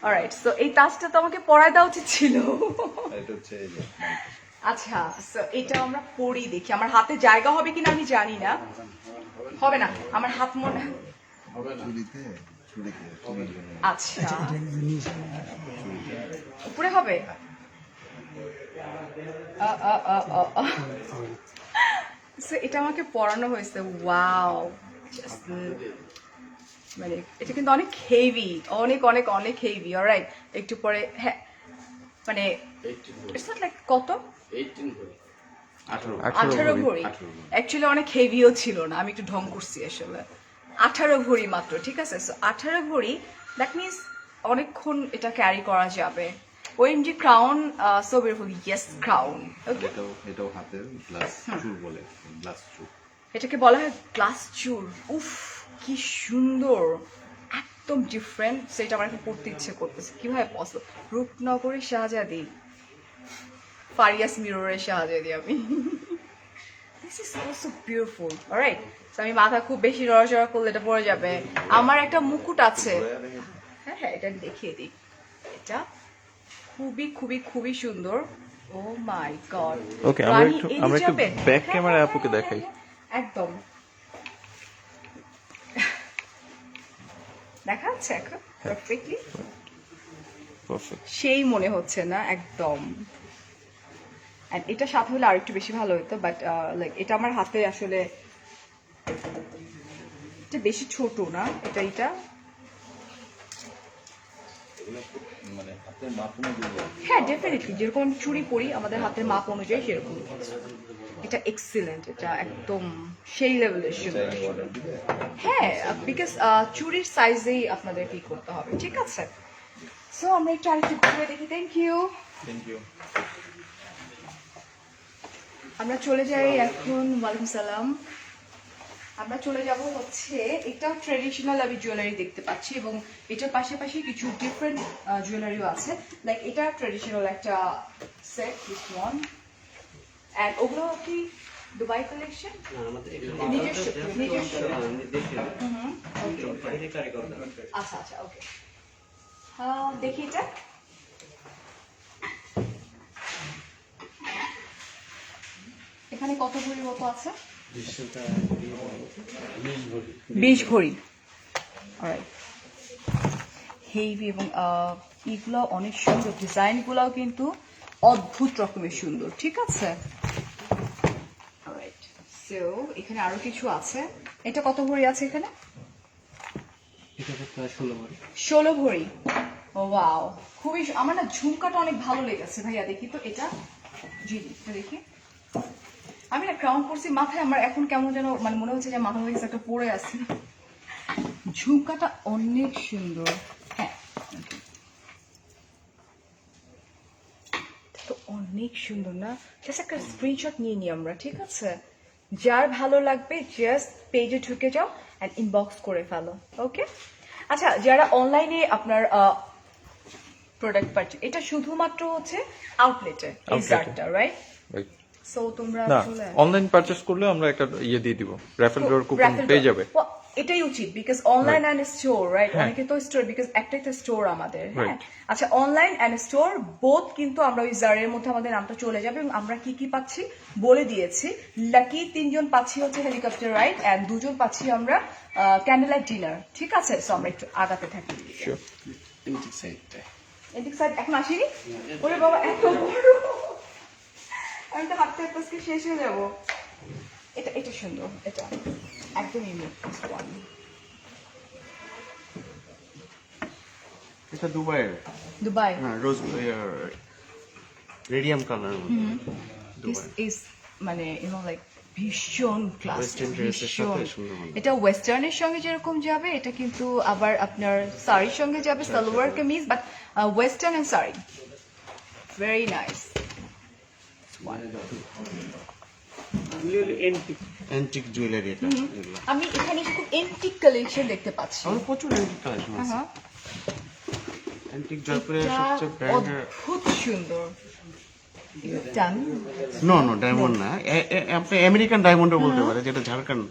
অলরাইট, সো এই তাজটা তো আমাকে পরায় দেওয়া উচিত ছিল। আচ্ছা, সো এটা আমরা পরি, দেখি আমার হাতে জায়গা হবে কিনা আমি জানি না। হবে না, আমার হাত মনে। আচ্ছা, উপরে হবে। এটা আমাকে পড়ানো হয়েছে। ওয়াও, মানে এটা কিন্তু অনেক হেভি, অনেক অনেক অনেক হেভি। অলরাইট, একটু পরে। হ্যাঁ, মানে ইটস নট লাইক কত, 18 ভরি। অ্যাকচুয়ালি অনেক হেভিও ছিল না, আমি একটু ঢং করছি আসলে। 18 ভরি মাত্র, ঠিক আছে? সো 18 ভরি, দ্যাট মিনস অনেকক্ষণ এটা ক্যারি করা যাবে। OMG crown, so beautiful. Yes, crown. Okay, এটাও হাতের গ্লাস চুর বলে, গ্লাস চুর। এটাকে বলা হয় গ্লাস চুর। উফ, কি সুন্দর, একদম ডিফারেন্ট। সেটা আমার এখন পড়তে ইচ্ছে করতেছে। কিভাবে পসিবল? রূপনগরের শাহজাদি, ফারিয়াস মিররের শাহজাদি আমি। This is so beautiful. Alright, so আমি মাথা খুব বেশি নড়াচড়া করলে এটা পড়ে যাবে। আমার একটা মুকুট আছে, হ্যাঁ হ্যাঁ, এটা দেখিয়ে দিই। এটা খুবই খুবই খুবই সুন্দর। Oh my god. ওকে, আমরা একটু ব্যাক ক্যামেরা আপুকে দেখাই। একদম দেখা যাচ্ছে এখন পারফেক্টলি। পারফেক্ট। সেই মনে হচ্ছে না একদম। And এটা সাথে হলে আরেকটু বেশি ভালো হতো, বাট লাইক এটা আমার হাতে আসলে এটা বেশি ছোট না। এটা মানে হাতের মাপ অনুযায়ী। হ্যাঁ, ডেফিনেটলি যেরকম আমি চুড়ি পরি আমাদের হাতের মাপ অনুযায়ী সেরকম। এটা এক্সিলেন্ট, এটা একদম সেই লেভেলের সুন্দর। হ্যাঁ, বিকজ চুড়ির সাইজেই আপনাদের কি করতে হবে, ঠিক আছে? সো আমরা একটু আরেকটু ঘুরে দেখি। Thank you. আমরা চলে যাই এখন। ওয়ালাইকুম সালাম। আমরা চলে যাব হচ্ছে, এটা ট্রেডিশনাল আমি জুয়েলারি দেখতে পাচ্ছি, এবং এটার পাশাপাশি কিছু ডিফারেন্ট জুয়েলারিও আছে। লাইক এটা ট্রেডিশনাল একটা সেট, দিস ওয়ান। এন্ড ওগুলো কি দুবাই কালেকশন? নিজস্ব। আচ্ছা আচ্ছা, ওকে। দেখি এটা। এখানে কত ভরি মতো আছে? 20 ভরি। অলরাইট, হেভি, এবং এগুলো অনেক সুন্দর। ডিজাইনগুলোও কিন্তু অদ্ভুত রকমের সুন্দর, ঠিক আছে? অলরাইট, সো এখানে আরো কিছু আছে। এটা কত ভরি আছে এখানে? 16 ভরি। ও ওয়াও, খুবই। আমার না ঝুমকাটা অনেক ভালো লেগেছে ভাইয়া। দেখি তো এটা। জি, এটা দেখি। আমি না ক্রাউন পরছি মাথায়, আমার এখন কেমন যেন মানে মনে হচ্ছে যে মাথা থেকে একটা পড়ে আছে। ঝুমকাটা অনেক সুন্দর। হ্যাঁ, তো অনেক সুন্দর না? জাস্ট একটা স্ক্রিনশট নিয়ে নিই আমরা, ঠিক আছে? যার ভালো লাগবে জাস্ট পেজে ঢুকে যাও অ্যান্ড ইনবক্স করে ফেলো। ওকে, আচ্ছা, যারা অনলাইনে আপনার প্রোডাক্ট পাচ্ছে, এটা শুধুমাত্র হচ্ছে আউটলেটে এই জারটা, রাইট? সো তোমরা না চলে আসো। অনলাইন পারচেজ করলে আমরা একটা ইয়ে দিয়ে দিব র্যাফেল ড্রর কুপন Raffle পেয়ে draw। যাবে Well, এটাই উচিত because online and store right হ্যাঁ। অনেকে তো স্টোর বিকজ একটাই তো স্টোর আমাদের হ্যাঁ Right. আচ্ছা অনলাইন অ্যান্ড স্টোর বোথ কিন্তু আমরা ওই জারের মধ্যে আমাদের নামটা চলে যাবে এবং আমরা কি কি পাচ্ছি বলে দিয়েছি লাকি 3 জন পাচ্ছি হচ্ছে হেলিকপ্টার রাইড অ্যান্ড 2 জন পাচ্ছি আমরা ক্যান্ডেল লাইট ডিনার ঠিক আছে সো আমরা একটু আগাতে থাকি Sure. এন্টিক সাইডটা এদিক সাইড এখন আসিনি ওরে বাবা এত বড় আমি তো হাঁটতে হাঁটতে শেষ হয়ে যাবো এটা এটা সুন্দর এটা একদম ইউনিক ওয়ান এটা দুবাইয়ের দুবাই হ্যাঁ রোজ রেডিয়াম কালার দিস ইজ মানে ইউনো লাইক ভীষণ ক্লাস Western dress এর সাথে সুন্দর মানায়। এটা ওয়েস্টার্নের সঙ্গে যেরকম যাবে এটা কিন্তু আবার আপনার শাড়ির সঙ্গে যাবে salwar kameez but western and sari very nice antique jewellery এটা এগুলো আমি এখানে খুব এন্টিক কালেকশন দেখতে পাচ্ছি আমার প্রচুর অ্যান্টিক কালেকশন আছে হ্যাঁ অ্যান্টিক জয়পুরের এটা সবচেয়ে ব্র্যান্ডের অদ্ভুত সুন্দর ডান নো নো ডায়মন্ড না আপনি আমেরিকান ডায়মন্ডও বলতে পারে যেটা Jharkhand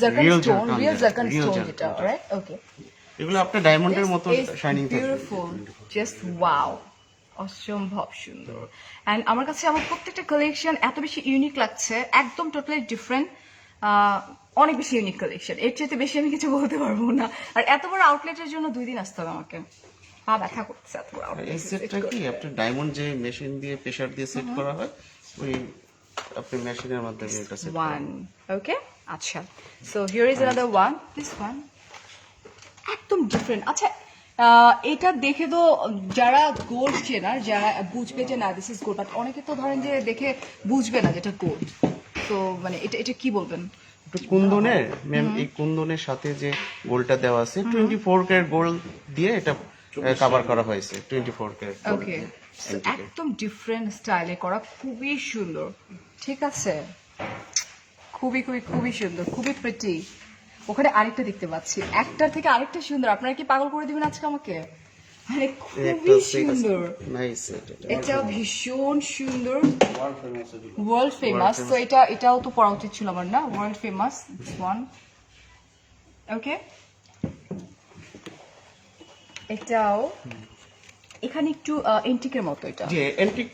zircon Real stone Jharkhand, real yeah, zircon real stone Jharkhand, যেটা রাইট ওকে এগুলো আপনার ডায়মন্ডের মতো শাইনিং থাকবে বিউটিফুল জাস্ট ওয়াও অসম্ভব সুন্দর এন্ড আমার কাছে আমার প্রত্যেকটা কালেকশন এত বেশি ইউনিক লাগছে একদম টোটালি ডিফারেন্ট অনেক বেশি ইউনিক কালেকশন এর চাইতে বেশি আমি কিছু বলতে পারবো না আর এত বড় আউটলেটের জন্য 2 দিন আসতে হবে আমাকে পা ব্যথা করছে এত বড় এই সেটটা কি আপনার ডায়মন্ড যে মেশিন দিয়ে প্রেসার দিয়ে সেট করা হয় ওই আপনি মেশিনের মাধ্যমে এটা সেট ওয়ান ওকে আচ্ছা so here is another one this one একদম ডিফারেন্ট আচ্ছা এটা দেখে তো যারা গোল্ড চেনার যারা বুঝবে যে না দিস ইজ গোল্ড বাট অনেকে তো ধরেন যে দেখে বুঝবে না যেটা গোল্ড তো মানে এটা এটা কি বলবেন একটু কুন্দনের ম্যাম এই কুন্দনের সাথে যে গোলটা দেওয়া আছে 24 ক্যারেট গোল্ড দিয়ে এটা কভার করা হয়েছে 24 ক্যারেট ওকে একদম ডিফারেন্ট স্টাইলে করা খুবই সুন্দর ঠিক আছে খুবই খুবই খুবই সুন্দর খুবই প্রিটি ওখানে আরেকটা দেখতে পাচ্ছি একটার থেকে আরেকটা সুন্দর আপনারা কি পাগল করে দিবেন আজকে আমাকে মানে খুবই সুন্দর নাইস এটা ভীষণ সুন্দর ওয়ার্ল্ড ফেমাস তো এটাও তো পড়া উচিত ছিল আমার না ওয়ার্ল্ড ফেমাস ওয়ান ওকে এটাও এখানে একটু এন্টিকের মতো এটা যে অ্যান্টিক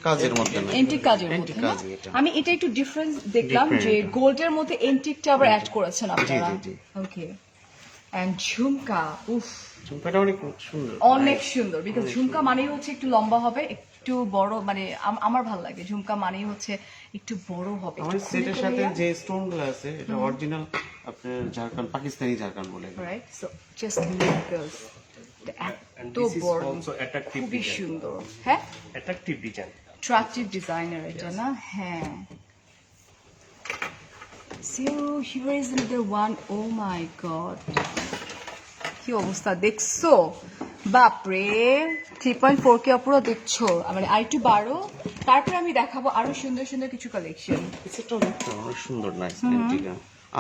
কাজের মধ্যে না এন্টিক কাজের মধ্যে Antique না? কাজই এটা। আমি এটা একটু ডিফারেন্স দেখলাম যে Different. গোল্ডের মধ্যে এন্টিকটা আবার অ্যাড করেছেন আপনারা জি। ওকে এন্ড ঝুমকা উফ ঝুমকাটা অনেক সুন্দর অনেক সুন্দর বিকজ ঝুমকা মানেই হচ্ছে একটু লম্বা হবে একটু বড় মানে আমার ভালো লাগে ঝুমকা মানেই হচ্ছে একটু বড় হবে আমার সেটের সাথে যে স্টোন গুলো আছে এটা অরিজিনাল আপনার ঝাড়খণ্ড পাকিস্তানি ঝাড়খণ্ড বলে right so just look this এত বড় attractive খুবই design. সুন্দর হ্যাঁ attractive design. attractive designer এটা না হ্যাঁ so here is another one oh my god কি অবস্থা দেখছো বাপরে 3.4 কে পুরো দেখছো মানে আরেকটু বাড়ো তারপরে আমি দেখাবো আরো সুন্দর সুন্দর কিছু কালেকশন সেটাও দেখতে অনেক সুন্দর নাইস অ্যান্টিক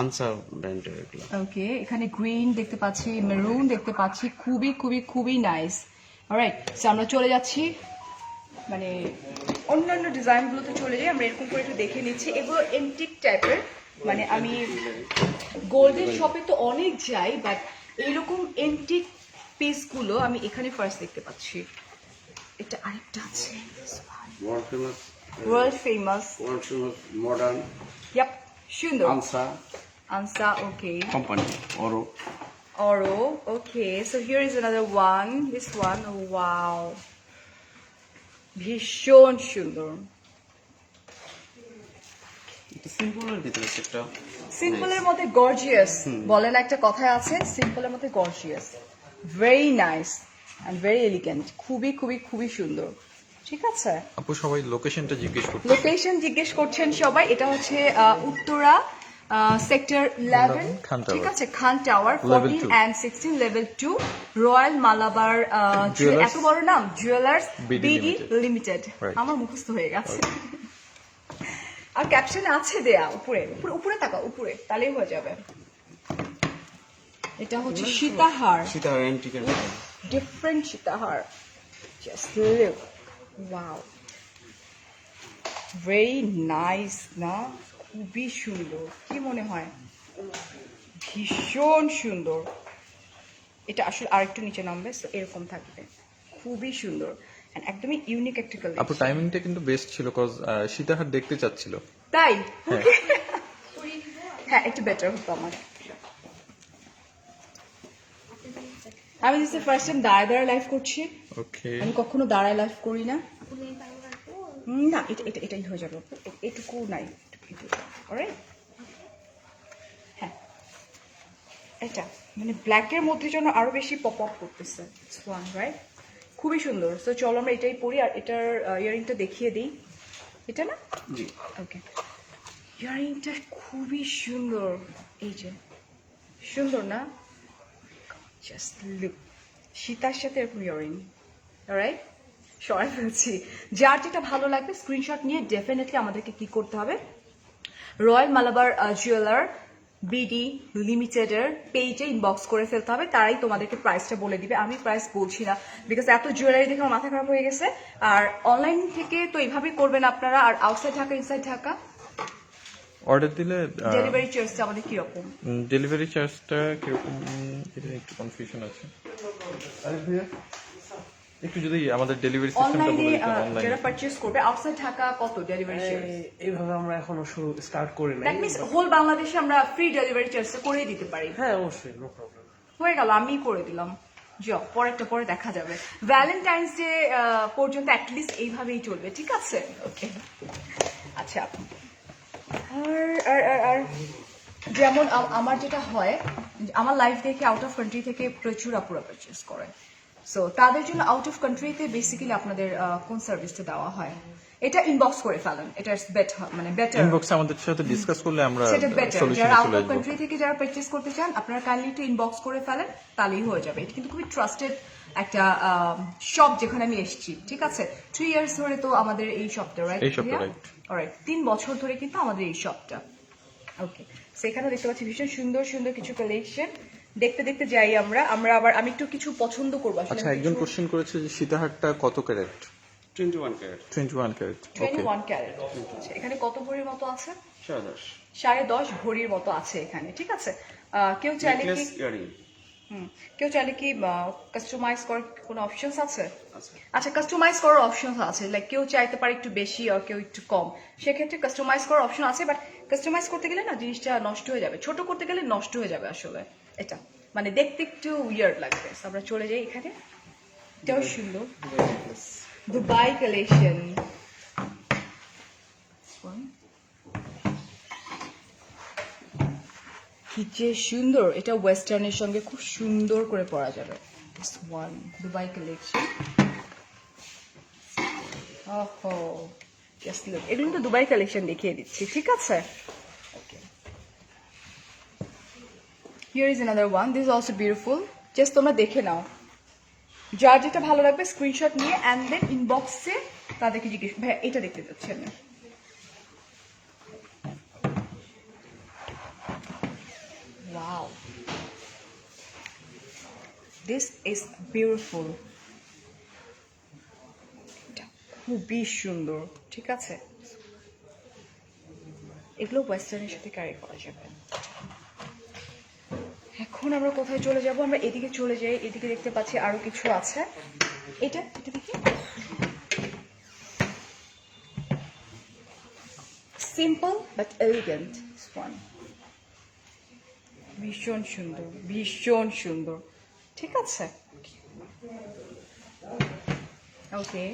আনসার ব্র্যান্ডের এগুলো ওকে এখানে গ্রিন দেখতে পাচ্ছি মেরুন দেখতে পাচ্ছি খুবই খুবই খুবই নাইস অলরাইট সো আমরা চলে যাচ্ছি মানে অন্যান্য ডিজাইনগুলোতে চলে যাই আমরা এরকম করে একটু দেখে নিচ্ছি এগুলো এন্টিক টাইপের মানে আমি গোল্ডের শপে তো অনেক যাই বাট এইরকম এন্টিক পিসগুলো আমি এখানে ফার্স্ট দেখতে পাচ্ছি এটা আরেকটা আছে ওয়ার্ল্ড ফেমাস মডার্ন ইয়াপ সুন্দর আনসা আনসা ওকে company Oro Oro. Okay, so here is another one. This one, oh, wow. ভীষণ সুন্দর সিম্পলের ভিতরে সেটটা সিম্পলের মধ্যে গর্জিয়াস বলেন একটা কথায় আছে সিম্পলের মধ্যে gorgeous very nice and very elegant খুবই খুবই খুবই সুন্দর ঠিক আছে আপু সবাই লোকেশনটা জিজ্ঞেস করতে লোকেশন জিজ্ঞেস করছেন সবাই এটা হচ্ছে উত্তরা সেক্টর 11 খান টাওয়ার। ঠিক আছে Khan Tower Level 14 2 and 16 level 2 Royal Malabar Jewelers এত বড় নাম jewellers BD BD Limited। Limited Right. আমার মুখস্থ হয়ে গেছে আর ক্যাপশনে আছে দেয়া উপরে উপরে উপরে তাকাও উপরে তাহলেই হয়ে যাবে এটা হচ্ছে সীতাহার সেটা অ্যান্টিকের ডিফারেন্ট সীতাহার just look wow very nice না, খুবই সুন্দর। কি মনে হয়? ভীষণ সুন্দর। এটা আসলে আরেকটু নিচে নামবে, so এরকম থাকবে, খুবই সুন্দর and একদমই ইউনিক একটা আপু কালেকশন। টাইমিংটা কিন্তু বেস্ট ছিল কজ সীতাহার দেখতে চাচ্ছিল। তাই হ্যাঁ। হ্যাঁ, একটু বেটার হতো আমার। আমি জাস্ট ফার্স্ট টাইম দাঁড়ায় লাইভ করছি, ওকে আমি কখনো দাঁড়ায় লাইভ করি না। না, এটাই হয়ে যাবে, এটুকু নাই, alright? হ্যাঁ, এটা মানে ব্ল্যাকের মধ্যে যেন আরো বেশি পপ আপ করতেছে, রাইট? খুবই সুন্দর। সো চলো আমরা এটাই পরি, আর এটার ইয়ারিংটা দেখিয়ে দিই। এটা না? জি ওকে, ইয়ারিংটা খুবই সুন্দর। এই যে সুন্দর না, জাস্ট লুক, সীতার সাথে এরকম ইয়ারিং, রাইট? সবাই বলছি, যার যেটা ভালো লাগবে স্ক্রিনশট নিয়ে ডেফিনেটলি আমাদেরকে কি করতে হবে, রয়্যাল মালাবার জুয়েলার বিডি লিমিটেডের পেজে ইনবক্স করে ফেলতে হবে, তারাই তোমাদেরকে প্রাইসটা বলে দিবে। আমি প্রাইস বলছি না, বিকজ এত জুয়েলারি দেখে আমার মাথা খারাপ হয়ে গেছে। আর অনলাইন থেকে তো এইভাবেই করবেন আপনারা। আর outside Dhaka, inside Dhaka order দিলে ডেলিভারি চার্জটা আমাদের কিরকম? ডেলিভারি চার্জটা কিরকম, এটা একটু কনফিউশন আছে। আরে ভাইয়া একটু যদি আমাদের ডেলিভারি সিস্টেমটা অনলাইনে বলে দিতেন। অনলাইনে যারা পারচেজ করবে আউটসাইড ঢাকা কত ডেলিভারি চার্জ? এইভাবে আমরা এখনো শুরু স্টার্ট করি নাই। দ্যাট মিনস হোল বাংলাদেশে আমরা ফ্রি ডেলিভারি চার্জটা করে দিতে পারি। হ্যাঁ অবশ্যই, নো প্রবলেম। হয়ে গেল, আমি করে দিলাম। যাও, পরেরটা পরে দেখা যাবে। ভ্যালেন্টাইন্স ডে পর্যন্ত অ্যাটলিস্ট এইভাবেই চলবে, ঠিক আছে? ওকে, আচ্ছা। আর যেমন আমার যেটা হয়, আমার লাইফ দেখে আউট অফ কান্ট্রি থেকে প্রচুর আপুরা পারচেস করে। সো তাদের জন্য আউট অফ কান্ট্রিতে বেসিক্যালি আপনাদের কোন সার্ভিসটা দেওয়া হয়? এটা ইনবক্স করে ফেলেন, এটা মানে বেটার। ইনবক্সে আমাদের সাথে ডিসকাস করলে আমরা সেটা বেটার। সলিউশনে যারা আউট চলে অফ আসবো। কান্ট্রি থেকে যারা পারচেস করতে চান, আপনারা কাইন্ডলি একটু ইনবক্স করে ফেলেন, তাহলেই হয়ে যাবে। এটা কিন্তু খুবই ট্রাস্টেড একটা শপ যেখানে আমি এসেছি, ঠিক আছে? 3 ইয়ার্স ধরে তো আমাদের এই শপটা, রাইট? এই শপটা, right. অলরাইট, 3 বছর ধরে কিন্তু আমাদের এই শপটা। ওকে, সেখানে দেখতে পাচ্ছি ভীষণ সুন্দর সুন্দর কিছু কালেকশন। দেখতে দেখতে যাই আমরা আবার আমি একটু কিছু পছন্দ করবো আসলে। আচ্ছা, একজন কোশ্চেন করেছে যে সীতাহারটা কত ক্যারেট? 21 ক্যারেট। 21 ক্যারেট। ওকে, 21 ক্যারেট। এখানে কত ভরির মতো আছে? 10.5 10.5 ভরির মতো আছে এখানে, ঠিক আছে? কেউ চাইলে কি ইয়ারিং কেউ চাইলে কি কাস্টমাইজ করার কোনো অপশনস আছে? আচ্ছা, কাস্টমাইজ করার অপশনস আছে, লাইক কেউ চাইতে পারে একটু বেশি আর কেউ একটু কম, সেক্ষেত্রে কাস্টমাইজ করার অপশন আছে। বাট কাস্টমাইজ করতে গেলে না জিনিসটা নষ্ট হয়ে যাবে, ছোট করতে গেলে নষ্ট হয়ে যাবে আসলে। এটা মানে দেখতে একটু উইয়ার্ড লাগবে। So, আমরা চলে যাই এখানে। এটাও সুন্দর, দুবাই কালেকশন। কি যে সুন্দর, এটা ওয়েস্টার্নের সঙ্গে খুব সুন্দর করে পরা যাবে। This one, Dubai collection. ওহো, জাস্ট লুক, এগুলো তো দুবাই কালেকশন দেখিয়ে দিচ্ছি, ঠিক আছে? Okay, here is another one, this is also beautiful. Just তোমরা দেখে নাও, যার যেটা ভালো লাগবে স্ক্রিনশট নিয়ে অ্যান্ড দেন ইনবক্সে তাদেরকে জিজ্ঞেস, ভাই এটা দেখতে যাচ্ছেন না? Wow, this is beautiful. এটা খুবই সুন্দর, ঠিক আছে? এগুলো ওয়েস্টার্নের সাথে ক্যারি করা যাবে। এখন আমরা কোথায় চলে যাব? আমরা এদিকে চলে যাই। এদিকে দেখতে পাচ্ছি আরো কিছু আছে। এটা দেখি, সিম্পল বাট এলিগেন্ট ওয়ান। ভীষণ সুন্দর, ভীষণ সুন্দর, ঠিক আছে? ওকে,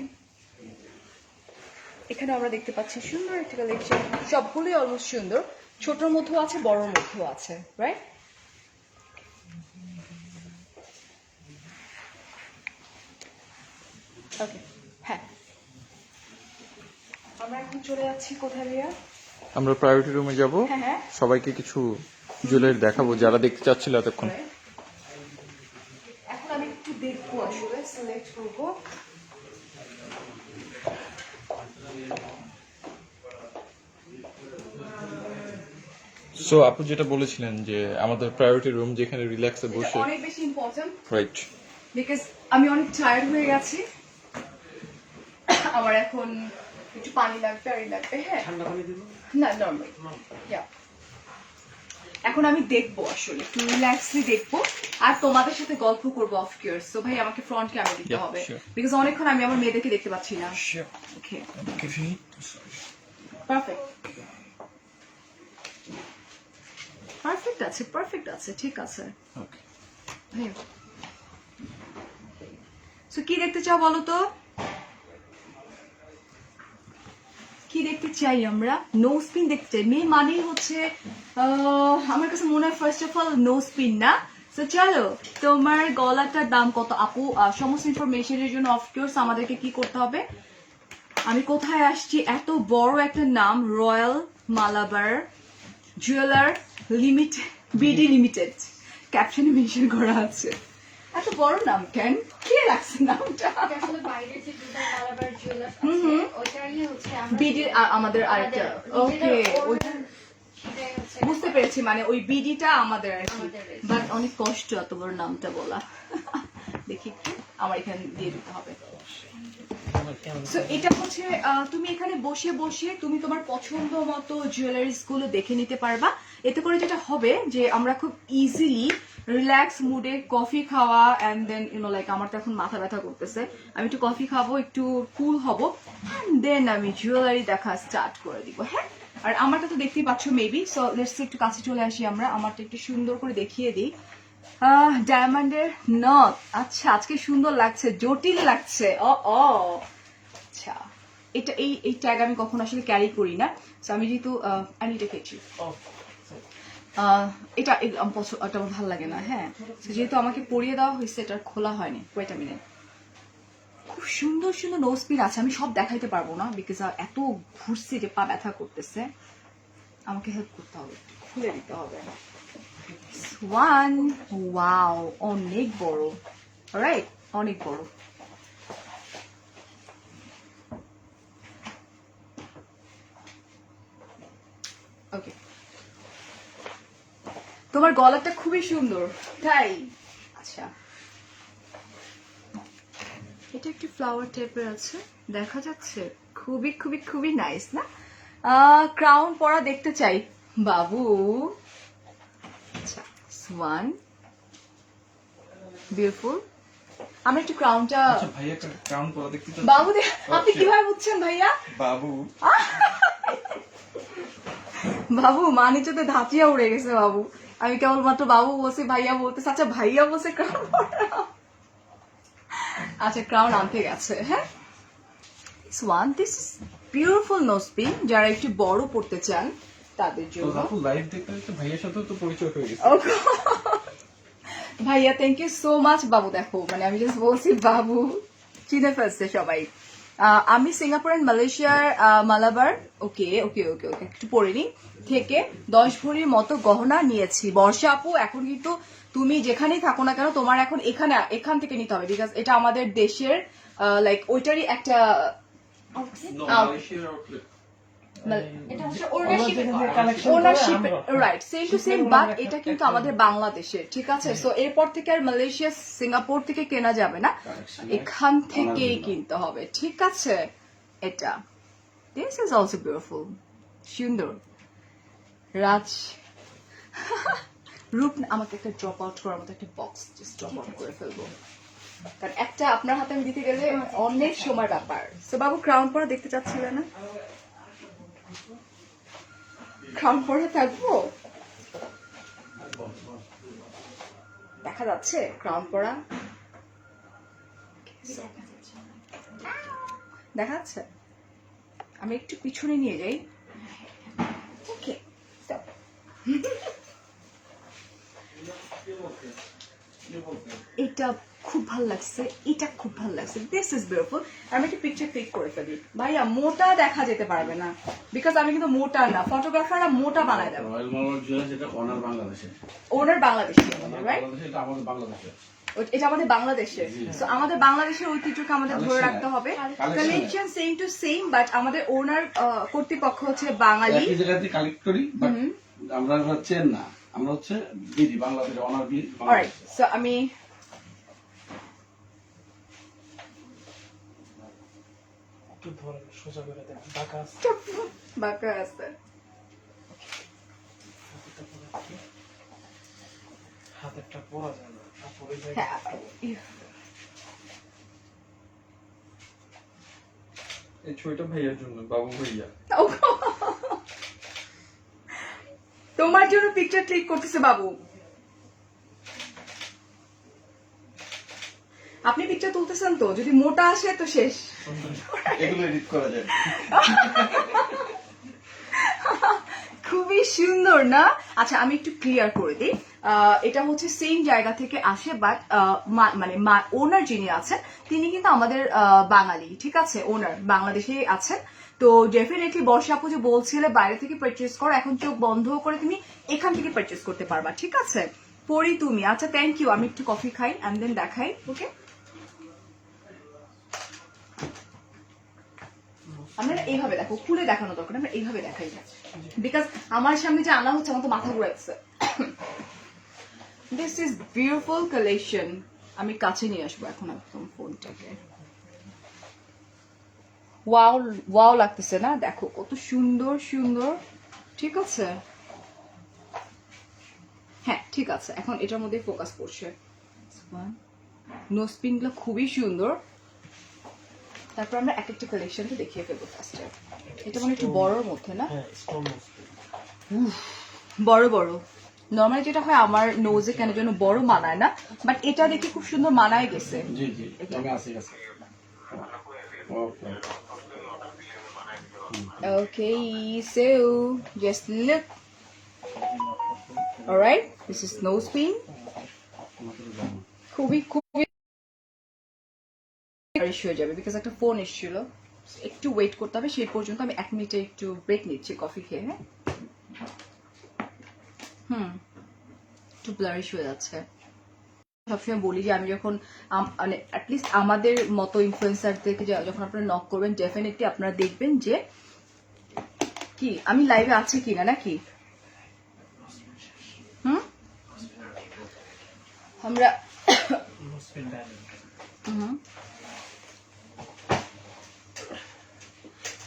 এখানে আমরা দেখতে পাচ্ছি সুন্দর একটা কালেকশন। সবগুলোই অলমোস্ট সুন্দর, ছোটর মধ্যেও আছে, বড়র মধ্যেও আছে, রাইট? ওকে, হ্যাঁ, আমরা এখন চলে যাচ্ছি কোথায় ভাইয়া? আমরা প্রায়োরিটি রুমে যাব, হ্যাঁ, হ্যাঁ। সবাইকে কিছু জুয়েলারি দেখাবো যারা দেখতে চাচ্ছিল এতক্ষণ। এখন আমি একটু দেখবো, আসলে সিলেক্ট করবো। সো আপু যেটা বলেছিলেন যে আমাদের প্রায়োরিটি রুম যেখানে রিল্যাক্সে বসে, অনেক বেশি ইম্পর্টেন্ট, রাইট? বিকজ আমি অনেক টায়ার্ড হয়ে গেছি। আমার এখন একটু পানি লাগবে আর এই লাগবে, হ্যাঁ ঠান্ডা পানি দিব না নর্মাল। এখন আমি দেখবো আসলে একটু রিল্যাক্সলি দেখবো আর তোমাদের সাথে গল্প করবো অফ কোর্স। সো ভাই আমাকে ফ্রন্ট ক্যামেরা দিতে Yeah, হবে sure. বিকজ অনেকক্ষণ আমি আমার মেয়েদেরকে দেখতে পাচ্ছি না। ওকে পারফেক্ট পারফেক্ট আছে ঠিক আছে। সো কি দেখতে চাও বলো তো, কি দেখতে চাই আমরা? নো স্পিন দেখতে চাই। মেয়ে মানেই হচ্ছে আমার কাছে মনে হয় first of all nose pin না। তো চলো, তোমার গলাটার দাম কত আপু? সমস্ত ইনফরমেশনের জন্য অফকোর্স আমাদেরকে কি করতে হবে, আমি কোথায় আসছি, এত বড় একটা নাম, royal Malabar jeweller limited, BD limited ক্যাপশনে মেনশন করা আছে। এত বড় নাম কেন, কে রাখছে নামটা? এটা আসলে বাইরের যে দুবাই মালাবার জুয়েলার্স আছে ওইটারই হচ্ছে আমরা বিডির আমাদের আরেকটা, ওকে সেটাই হচ্ছে বুঝতে পেরেছি, মানে ওই বিডিটা আমাদের আর কি। আমাদের। বাট অনেক কষ্ট এত বড় নামটা বলা। দেখি একটু, আমার এখানে দিয়ে দিতে হবে। So, এটা হচ্ছে তুমি এখানে বসে বসে তুমি তোমার পছন্দ মতো জুয়েলারিস গুলো দেখে নিতে পারবা। এতে করে যেটা হবে যে আমরা খুব ইজিলি রিল্যাক্স মুডে কফি খাওয়া অ্যান্ড দেন লাইক আমার তো এখন মাথা ব্যথা করতেছে, আমি একটু কফি খাবো, একটু কুল হব, অ্যান্ড দেন আমি জুয়েলারি দেখা স্টার্ট করে দিব। হ্যাঁ, আর আমারটা তো দেখতেই পাচ্ছ মেবি। সো লেটস একটু কাছে চলে আসি আমরা, আমারটা একটু সুন্দর করে দেখিয়ে দিই। ডায়মন্ডের নথ, আচ্ছা আজকে সুন্দর লাগছে, জটিল লাগছে। আচ্ছা, এটা এই ট্যাগ আমি কখনো আসলে ক্যারি করি না। সো আমি যেহেতু আমি এটা খেয়েছি, এটা আমার ভালো লাগে না। হ্যাঁ, যেহেতু আমাকে পরিয়ে দেওয়া হয়েছে, এটা খোলা হয়নি। ওয়েট আ মিনিট, খুব সুন্দর সুন্দর নোজ পিন আছে, আমি সব দেখাইতে পারবো না বিকজ এত ঘুরছি যে পা ব্যথা করতেছে, আমাকে হেল্প করতে হবে, খুলে দিতে হবে। ওয়ান, ওয়াও, অনেক বড়, রাইট, অনেক বড়। ওকে, তোমার গলাটা খুবই সুন্দর, তাই? আচ্ছা, এটা একটু ফ্লাওয়ার টাইপের আছে, দেখা যাচ্ছে, খুবই খুবই খুবই নাইস না? ক্রাউন পরা দেখতে চাই বাবু। আচ্ছা, ওয়ান বিউটিফুল। আমরা একটু ক্রাউনটা, আচ্ছা ভাইয়া ক্রাউন পরা দেখতে চাচ্ছি। বাবু আপনি কিভাবে বুঝছেন ভাইয়া? বাবু বাবু মানিচতে ধাঁচিয়া উড়ে গেছে বাবু, আমি কেবলমাত্র বাবু বসে ভাইয়া বলতেছে। আচ্ছা ভাইয়া বসে ক্রাউন পরা, আচ্ছা ক্রাউন আনতে গেছে। হ্যাঁ, one this beautiful nose pin, যারা একটু বড় পড়তে চান তাদের তো জন্য। আপু লাইভ দেখতে দেখতে ভাইয়ার সাথেও তো পরিচয় হয়ে গেছে। Oh, ভাইয়া থ্যাংক ইউ সো মাচ। বাবু দেখো, মানে আমি জাস্ট বলছি বাবু চিনে ফেলছে সবাই। আমি সিঙ্গাপুর এন্ড মালয়েশিয়ার মালাবার, ওকে ওকে ওকে ওকে একটু পরে নি, থেকে 10 ভরির মতো গহনা নিয়েছি। বর্ষা আপু, এখন কিন্তু তুমি যেখানেই থাকো না কেন, তোমার এখন এখান থেকে নিতে হবে বিকজ এটা আমাদের দেশের লাইক ওইটারই একটা এটা হচ্ছে ওনারশিপে ownership, right, same to same, but এটা কিন্তু আমাদের বাংলাদেশের, ঠিক আছে? সো এরপর থেকে আর মালয়েশিয়া সিঙ্গাপুর থেকে কেনা যাবে না, এখান থেকেই কিনতে হবে, ঠিক আছে? এটা দিস ইজ অলসো বিউটিফুল, সুন্দর রাজ রূপ। আমাকে একটা ড্রপ আউট করার মতো একটা বক্স জাস্ট ড্রপ আউট করে ফেলবো, কারণ একটা আপনার হাতে আমি দিতে গেলে অনেক সময় ব্যাপার। সো বাবু ক্রাউন পরা দেখতে চাচ্ছিলে না? ক্রাউন পরে থাকবো, দেখা যাচ্ছে ক্রাউন পরা, দেখা যাচ্ছে? আমি একটু পিছনে নিয়ে যাই। ওকে, এটা খুব ভালো লাগছে, এটা খুব ভালো লাগছে, দিস ইজ বিউটিফুল। আমি একটা পিকচার ক্লিক করে ফেলি। ভাইয়া মোটা দেখা যেতে পারবে না বিকজ আমি কিন্তু মোটা না, ফটোগ্রাফাররা মোটা বানায় দেবে। রয়্যাল মালাবার জুয়েলার্স এটা অনার বাংলাদেশে, ওনার বাংলাদেশি, রাইট? বাংলাদেশে এটা আমাদের বাংলাদেশে। এটা আমাদের বাংলাদেশের, সো আমাদের বাংলাদেশের ঐতিহ্যকে আমাদের ধরে রাখতে হবে। Collection same to same, but আমাদের ওনার কর্তৃপক্ষ হচ্ছে বাঙালি। একই জায়গা থেকে কালেক্ট করি, বাট আমরা হচ্ছে না, আমরা হচ্ছে বিডি বাংলাদেশে অনার বিডি। অলরাইট, সো আমি একটু ধরেন সোজা করে দেন বাঁকা আছে বাঁকা আছে। হাতেরটা পরে রাখি। হাতেরটা পরা যায় না তারপরে যায় হ্যাঁ, এই ছবিটা ভাইয়ার জন্য, বাবু ভাইয়া। তোমার জন্য পিকচার ক্লিক করতেছে বাবু। আপনি পিকচার তুলতেছেন তো, যদি মোটা আসে তো শেষ। এগুলো এডিট করা যায়। খুবই সুন্দর না? আচ্ছা আমি একটু ক্লিয়ার করে দিই, এটা হচ্ছে সেম জায়গা থেকে আসে, বাট মানে ওনার যিনি আছেন তিনি কিন্তু আমাদের বাঙালি, ঠিক আছে, ওনার বাংলাদেশে আছেন। তো ডেফিনেটলি বর্ষা আপু যে বলছিলে বাইরে থেকে পারচেস করো, এখন চোখ বন্ধ করে তুমি এখান থেকে পারচেস করতে পারবা, ঠিক আছে। পরি তুমি, আচ্ছা থ্যাংক ইউ। আমি একটু কফি খাই অ্যান্ড দেন দেখাই, ওকে। আমরা এইভাবে দেখো, খুলে দেখানো দরকার, আমরা এইভাবে দেখাই না, বিকজ আমার সামনে যে আনা হচ্ছে আমার তো মাথা ঘুরাচ্ছে। This is beautiful collection. আমি কাছে নিয়ে আসবো এখন একদম ফোনটাকে। ওয়াও ওয়াও লাগতেছে না? দেখো কত সুন্দর সুন্দর, ঠিক আছে। হ্যাঁ ঠিক আছে, এখন এটার মধ্যে ফোকাস করছে। নোজ পিনগুলো খুবই সুন্দর। তারপর আমরা এক একটা কালেকশনকে দেখিয়ে ফেলবো ফার্স্টে। এটা মানে একটু বড়র মধ্যে না? হ্যাঁ স্টোন মস্ত বড় বড় নর্মালি যেটা হয় আমার নোজে কেন যেন বড় মানায় না, বাট এটা দেখে খুব সুন্দর মানায় গেছে। জি জি, আমি আসি গেছে। ওকে, Okay, so just look. Alright, this is nose pin. খুবই খুবই হয়ে যাবে বিকজ একটা ফোন এসেছিল, একটু ওয়েট করতে হবে সেই পর্যন্ত। আমি 1 মিনিটে একটু ব্রেক নিচ্ছি কফি খেয়ে। হ্যাঁ একটু ব্লারিশ হয়ে যাচ্ছে। সবসময় বলি যে আমি যখন মানে অ্যাটলিস্ট আমাদের মতো ইনফ্লুয়েন্সারদেরকে যখন আপনারা নক করবেন, ডেফিনেটলি আপনারা দেখবেন যে কি আমি লাইভে আছি কিনা, নাকি আমরা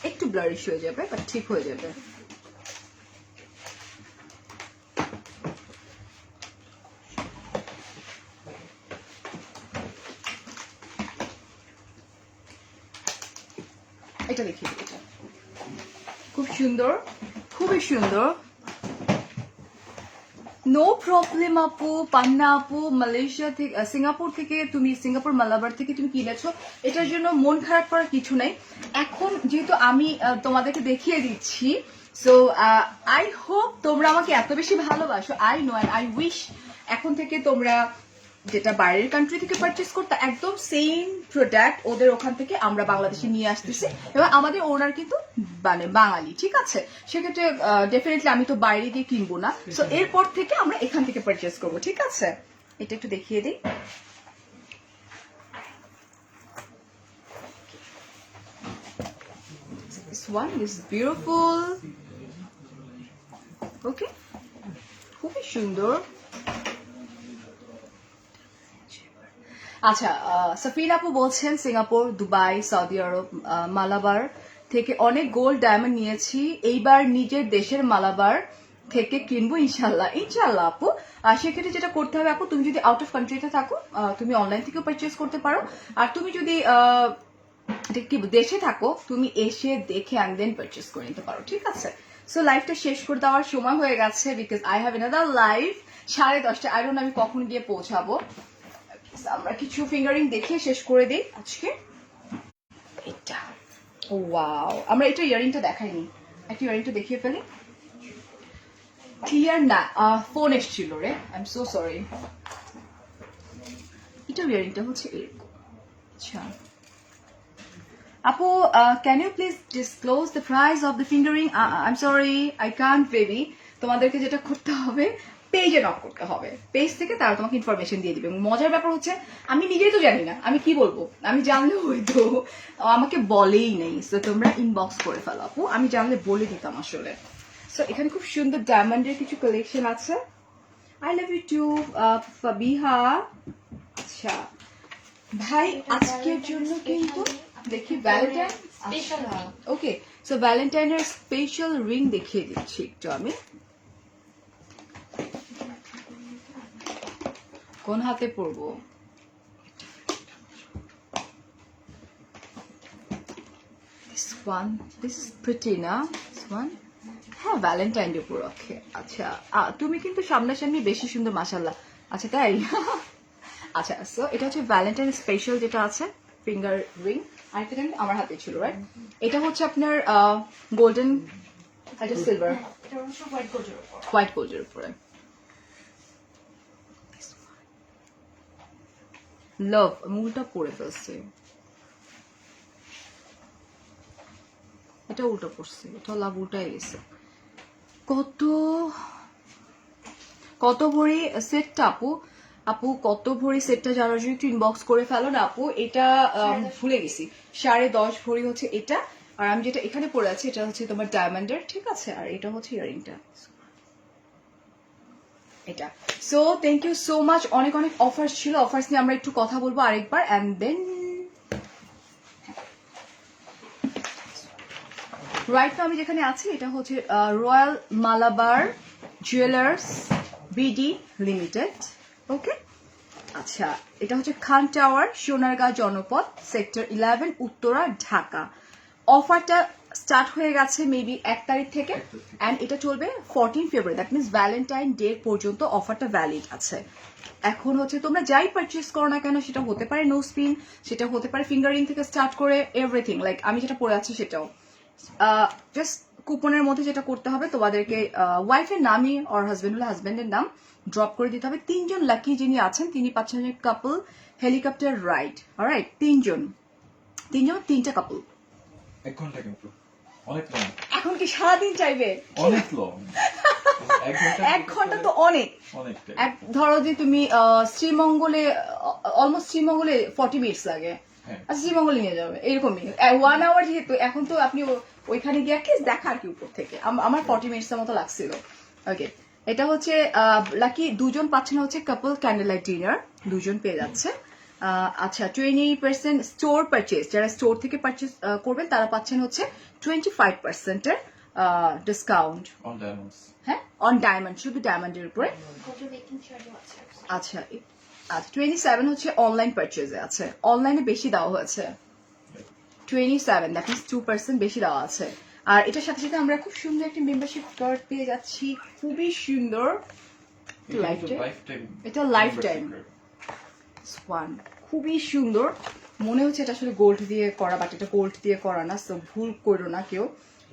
একটু ব্লারিশ হয়ে যাবে বাট ঠিক হয়ে যাবে। এটা দেখি, এটা খুব সুন্দর, খুবই সুন্দর। নো প্রবলেম আপু। পান্না আপু মালয়েশিয়া থেকে, সিঙ্গাপুর থেকে তুমি, সিঙ্গাপুর মালাবার থেকে তুমি কিনেছো, এটার জন্য মন খারাপ করার কিছু নাই। এখন যেহেতু আমি তোমাদেরকে দেখিয়ে দিচ্ছি, সো আই হোপ তোমরা আমাকে এত বেশি ভালোবাসো। I know and I wish এখন থেকে তোমরা যেটা বাইরের কান্ট্রি থেকে পারচেস করতে একদম সেম প্রোডাক্ট ওদের ওখান থেকে আমরা বাংলাদেশে নিয়ে আসতেছি, এবং আমাদের ওনার কিন্তু মানে বাঙালি, ঠিক আছে। সেক্ষেত্রে ডেফিনেটলি আমি তো বাইরে দিয়ে কিনবো না, সো এরপর থেকে আমরা এখান থেকে পারচেস করবো, ঠিক আছে। এটা একটু দেখিয়ে দিই। This one is beautiful. Okay, খুবই সুন্দর। আচ্ছা, সাফিন আপু বলছেন সিঙ্গাপুর, দুবাই, সৌদি আরব, মালাবার থেকে অনেক গোল্ড ডায়মন্ড নিয়েছি, এইবার নিজের দেশের মালাবার থেকে কিনবো ইনশাল্লাহ। ইনশাল্লাহ আপু, সেক্ষেত্রে যেটা করতে হবে আপু, তুমি যদি আউট অফ কান্ট্রিতে থাকো তুমি অনলাইন থেকেও পারচেস করতে পারো, আর তুমি যদি দেশে থাকো তুমি এসে দেখে অ্যান্ড দেন পারচেস করে নিতে পারো, ঠিক আছে। সো লাইভটা শেষ করে দেওয়ার সময় হয়ে গেছে, because I have another live 10:30। I don't know আমি কখন গিয়ে পৌঁছাবো। আমরা কিছু ফিঙ্গারিং দেখিয়ে শেষ করে দিই আজকে। এটা ওয়াও, আমরা এটা ইয়ারিংটা দেখাইনি, একটা ইয়ারিংটা দেখিয়ে ফেলি। ক্লিয়ার না, ফোন এসছিল রে, আই এম সো সরি। এটা ইয়ারিংটা হচ্ছে এরকম। আচ্ছা আপু, can you please disclose the price of the fingering? I am sorry, I can't baby. তোমাদেরকে যেটা করতে হবে, পেজে নক করতে হবে, পেজ থেকে তারা তোমাকে ইনফরমেশন দিয়ে দিবে। মজার ব্যাপার হচ্ছে আমি নিজেই তো জানি না, আমি কি বলবো, আমি জানলেও হয়তো আমাকে বলেই নেই। সো তোমরা ইনবক্স করে ফেলো আপু, আমি জানলে বলে দিতাম আসলে। সো এখানে খুব সুন্দর ডায়মন্ডের কিছু কালেকশন আছে। I love you too Fabiha. আচ্ছা ভাই, আজকের জন্য কিন্তু দেখি ভ্যালেন্টাইন্স স্পেশাল ওকে, সো ভ্যালেন্টাইনের স্পেশাল রিং দেখিয়ে দিচ্ছি একটু আমি। কোন হাতে পরবো? This one, this is pretty না? This one? হ্যাঁ, ভ্যালেন্টাইন ডে উপলক্ষে। আচ্ছা, তুমি কিন্তু সামনাসামনি বেশি সুন্দর, মাশাল্লাহ। আচ্ছা তাই? আচ্ছা, সো এটা হচ্ছে ভ্যালেন্টাইন স্পেশাল যেটা আছে, ফিঙ্গার রিং। আরেকটা জানি আমার হাতে ছিল, রাইট? এটা হচ্ছে আপনার গোল্ডেন, এটা সিলভার, এটা অবশ্য হোয়াইট গোল্ডের উপর। হোয়াইট গোল্ডের উপরে। লাভ, মূলটা পরে ফেলছে, এটা উল্টো পড়ছে, এটা লাভ উল্টাই গেছে। কত ভরি সেটটা আপু? আপু কত ভরি সেটটা যারা যদি একটু ইনবক্স করে ফেলো না আপু, এটা ভুলে গেছি। 10.5 ভরি হচ্ছে এটা, আর আমি যেটা এখানে পরে আছি এটা হচ্ছে তোমার ডায়মন্ডের, ঠিক আছে? আর এটা হচ্ছে ইয়ারিংটা, এটা। So thank you so much. অনেক অনেক অফার্স ছিল, অফার্স নিয়ে আমরা একটু কথা বলবো আরেকবার, অ্যান্ড দেন রাইট নাও আমি যেখানে আছি এটা হচ্ছে Royal Malabar jewellers BD limited. Okay, আচ্ছা, এটা হচ্ছে খান টাওয়ার, সোনারগাঁ জনপদ, সেক্টর 11, উত্তরা, ঢাকা। অফারটা স্টার্ট হয়ে গেছে মেবি 1 তারিখ থেকে, অ্যান্ড এটা চলবে 14 ফেব্রুয়ারি, দ্যাট মিনস ভ্যালেন্টাইন ডে পর্যন্ত অফারটা ভ্যালিড আছে। এখন হচ্ছে তোমরা যাই পারচেস করো না কেন, সেটা হতে পারে নো স্পিন, সেটা হতে পারে ফিঙ্গারিং থেকে স্টার্ট করে এভরিথিং, লাইক আমি যেটা পরে আছি সেটাও। জাস্ট কুপনের মধ্যে যেটা করতে হবে তোমাদেরকে ওয়াইফের নামই আর হাজবেন্ড হলে হাজবেন্ডের নাম ড্রপ করে দিতে হবে। 3 জন লাকি যিনি আছেন তিনি পাচ্ছেন কাপল হেলিকপ্টার রাইড। অলরাইট, 3 জন 3টা কাপল। 1 ঘন্টা কিন্তু অনেক লং, এখন কি সারাদিন চাইবে? অনেক লং। 1 ঘন্টা তো অনেক। অনেকটাই। ধরো যে তুমি শ্রীমঙ্গলে, অলমোস্ট শ্রীমঙ্গলে 40 মিনিটস লাগে, হ্যাঁ। আচ্ছা শ্রীমঙ্গলে নিয়ে যাবে এরকমই 1 আওয়ার, যেহেতু এখন তো আপনি ওইখানে গিয়ে কি দেখা আর কি উপর থেকে। আমার 40 মিনিটসের মতো লাগছিল। ওকে, এটা হচ্ছে লাকি 2 জন পাচ্ছেন হচ্ছে কাপল ক্যান্ডেল লাইট ডিনার, 2 জন পেয়ে যাচ্ছে। আচ্ছা, 20% স্টোর পারচেজ, যারা স্টোর থেকে পারচেজ করবেন তারা পাচ্ছেন হচ্ছে 25%-এর ডিসকাউন্ট। On diamonds. হ্যাঁ, অন ডায়মন্ড, শুধু ডায়মন্ডের উপরে। গোল্ডের মেকিং চার্জও আছে। আচ্ছা, 27 হচ্ছে অনলাইন পারচেজে আছে, অনলাইনে বেশি দেওয়া হয়েছে 27, দ্যাট মিনস 2% বেশি দেওয়া আছে। আর এটার সাথে সাথে আমরা খুব সুন্দর একটা মেম্বারশিপ কার্ড পেয়ে যাচ্ছি, খুবই সুন্দর। এটা লাইফ টাইম ওয়ান, খুবই সুন্দর। মনে হচ্ছে এটা আসলে গোল্ড দিয়ে করা, বাট এটা গোল্ড দিয়ে করা না, সো ভুল করো না কেউ,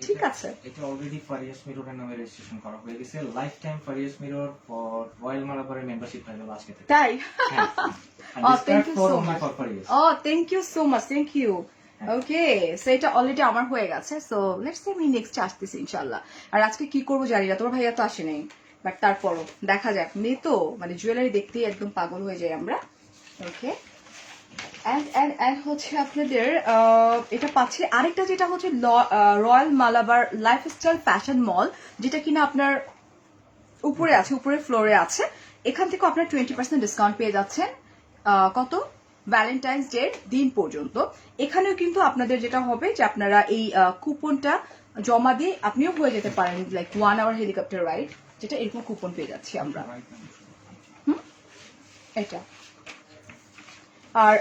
ঠিক আছে? এটা অলরেডি ফারিয়াস মিররের নামে রেজিস্ট্রেশন করা হয়ে গেছে। লাইফ টাইম ফারিয়াস মিরর ফর রয়্যাল মালাবারের মেম্বারশিপ হয়ে গেল আজকে থেকে। তাই? Oh, thank you so much. For ফারিয়াস। Oh, thank you so much, thank you. Okay, so এটা অলরেডি আমার হয়ে গেছে, সো লেটস সি আমি নেক্সট আসতেছি ইনশাআল্লাহ। আর আজকে কি করবো জানি না, তোমার ভাইয়া তো আসে নাই, বাট তারপরও দেখা যাক। মেয়ে তো মানে জুয়েলারি দেখতেই একদম পাগল হয়ে যাই আমরা। ওকে, এন্ড হচ্ছে আপনাদের এটা পাচ্ছে আরেকটা, যেটা হচ্ছে রয়্যাল মালাবার লাইফস্টাইল ফ্যাশন মল, যেটা কিনা আপনার উপরে আছে, উপরের ফ্লোরে আছে। এখান থেকে আপনার 20% ডিসকাউন্ট পেয়ে যাচ্ছেন। কত? ভ্যালেন্টাইন্স ডে দিন পর্যন্ত। এখানেও কিন্তু আপনাদের যেটা হবে যে আপনারা এই কুপনটা জমা দিয়ে আপনিও হয়ে যেতে পারেন, লাইক 1 আওয়ার হেলিকপ্টার রাইড, যেটা এরকম কুপন পেয়ে যাচ্ছি আমরা। এটা আর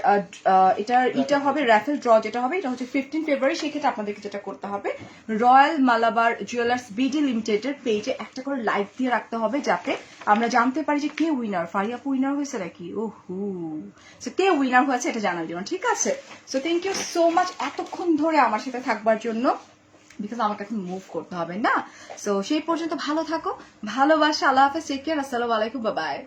এটা হবে র্যাফেল ড্র, যেটা হবে এটা হচ্ছে 15 ফেব্রুয়ারি। সেক্ষেত্রে আপনাদেরকে যেটা করতে হবে, রয়্যাল মালাবার জুয়েলার্স বিডি লিমিটেডের পেজে একটা করে লাইক দিয়ে রাখতে হবে, যাতে আমরা জানতে পারি যে কে উইনার। ফারিয়াপু উইনার হয়েছে নাকি? ওহু, সো কে উইনার হয়েছে এটা জানার জন্য, ঠিক আছে? So thank you so much এতক্ষণ ধরে আমার সাথে থাকবার জন্য, বিকজ আমাকে এখন মুভ করতে হবে না। সো সেই পর্যন্ত ভালো থাকো, ভালোবাসা, আল্লাহ হাফেজ, টেক কেয়ার, আসসালামু আলাইকুম, বাই বাই।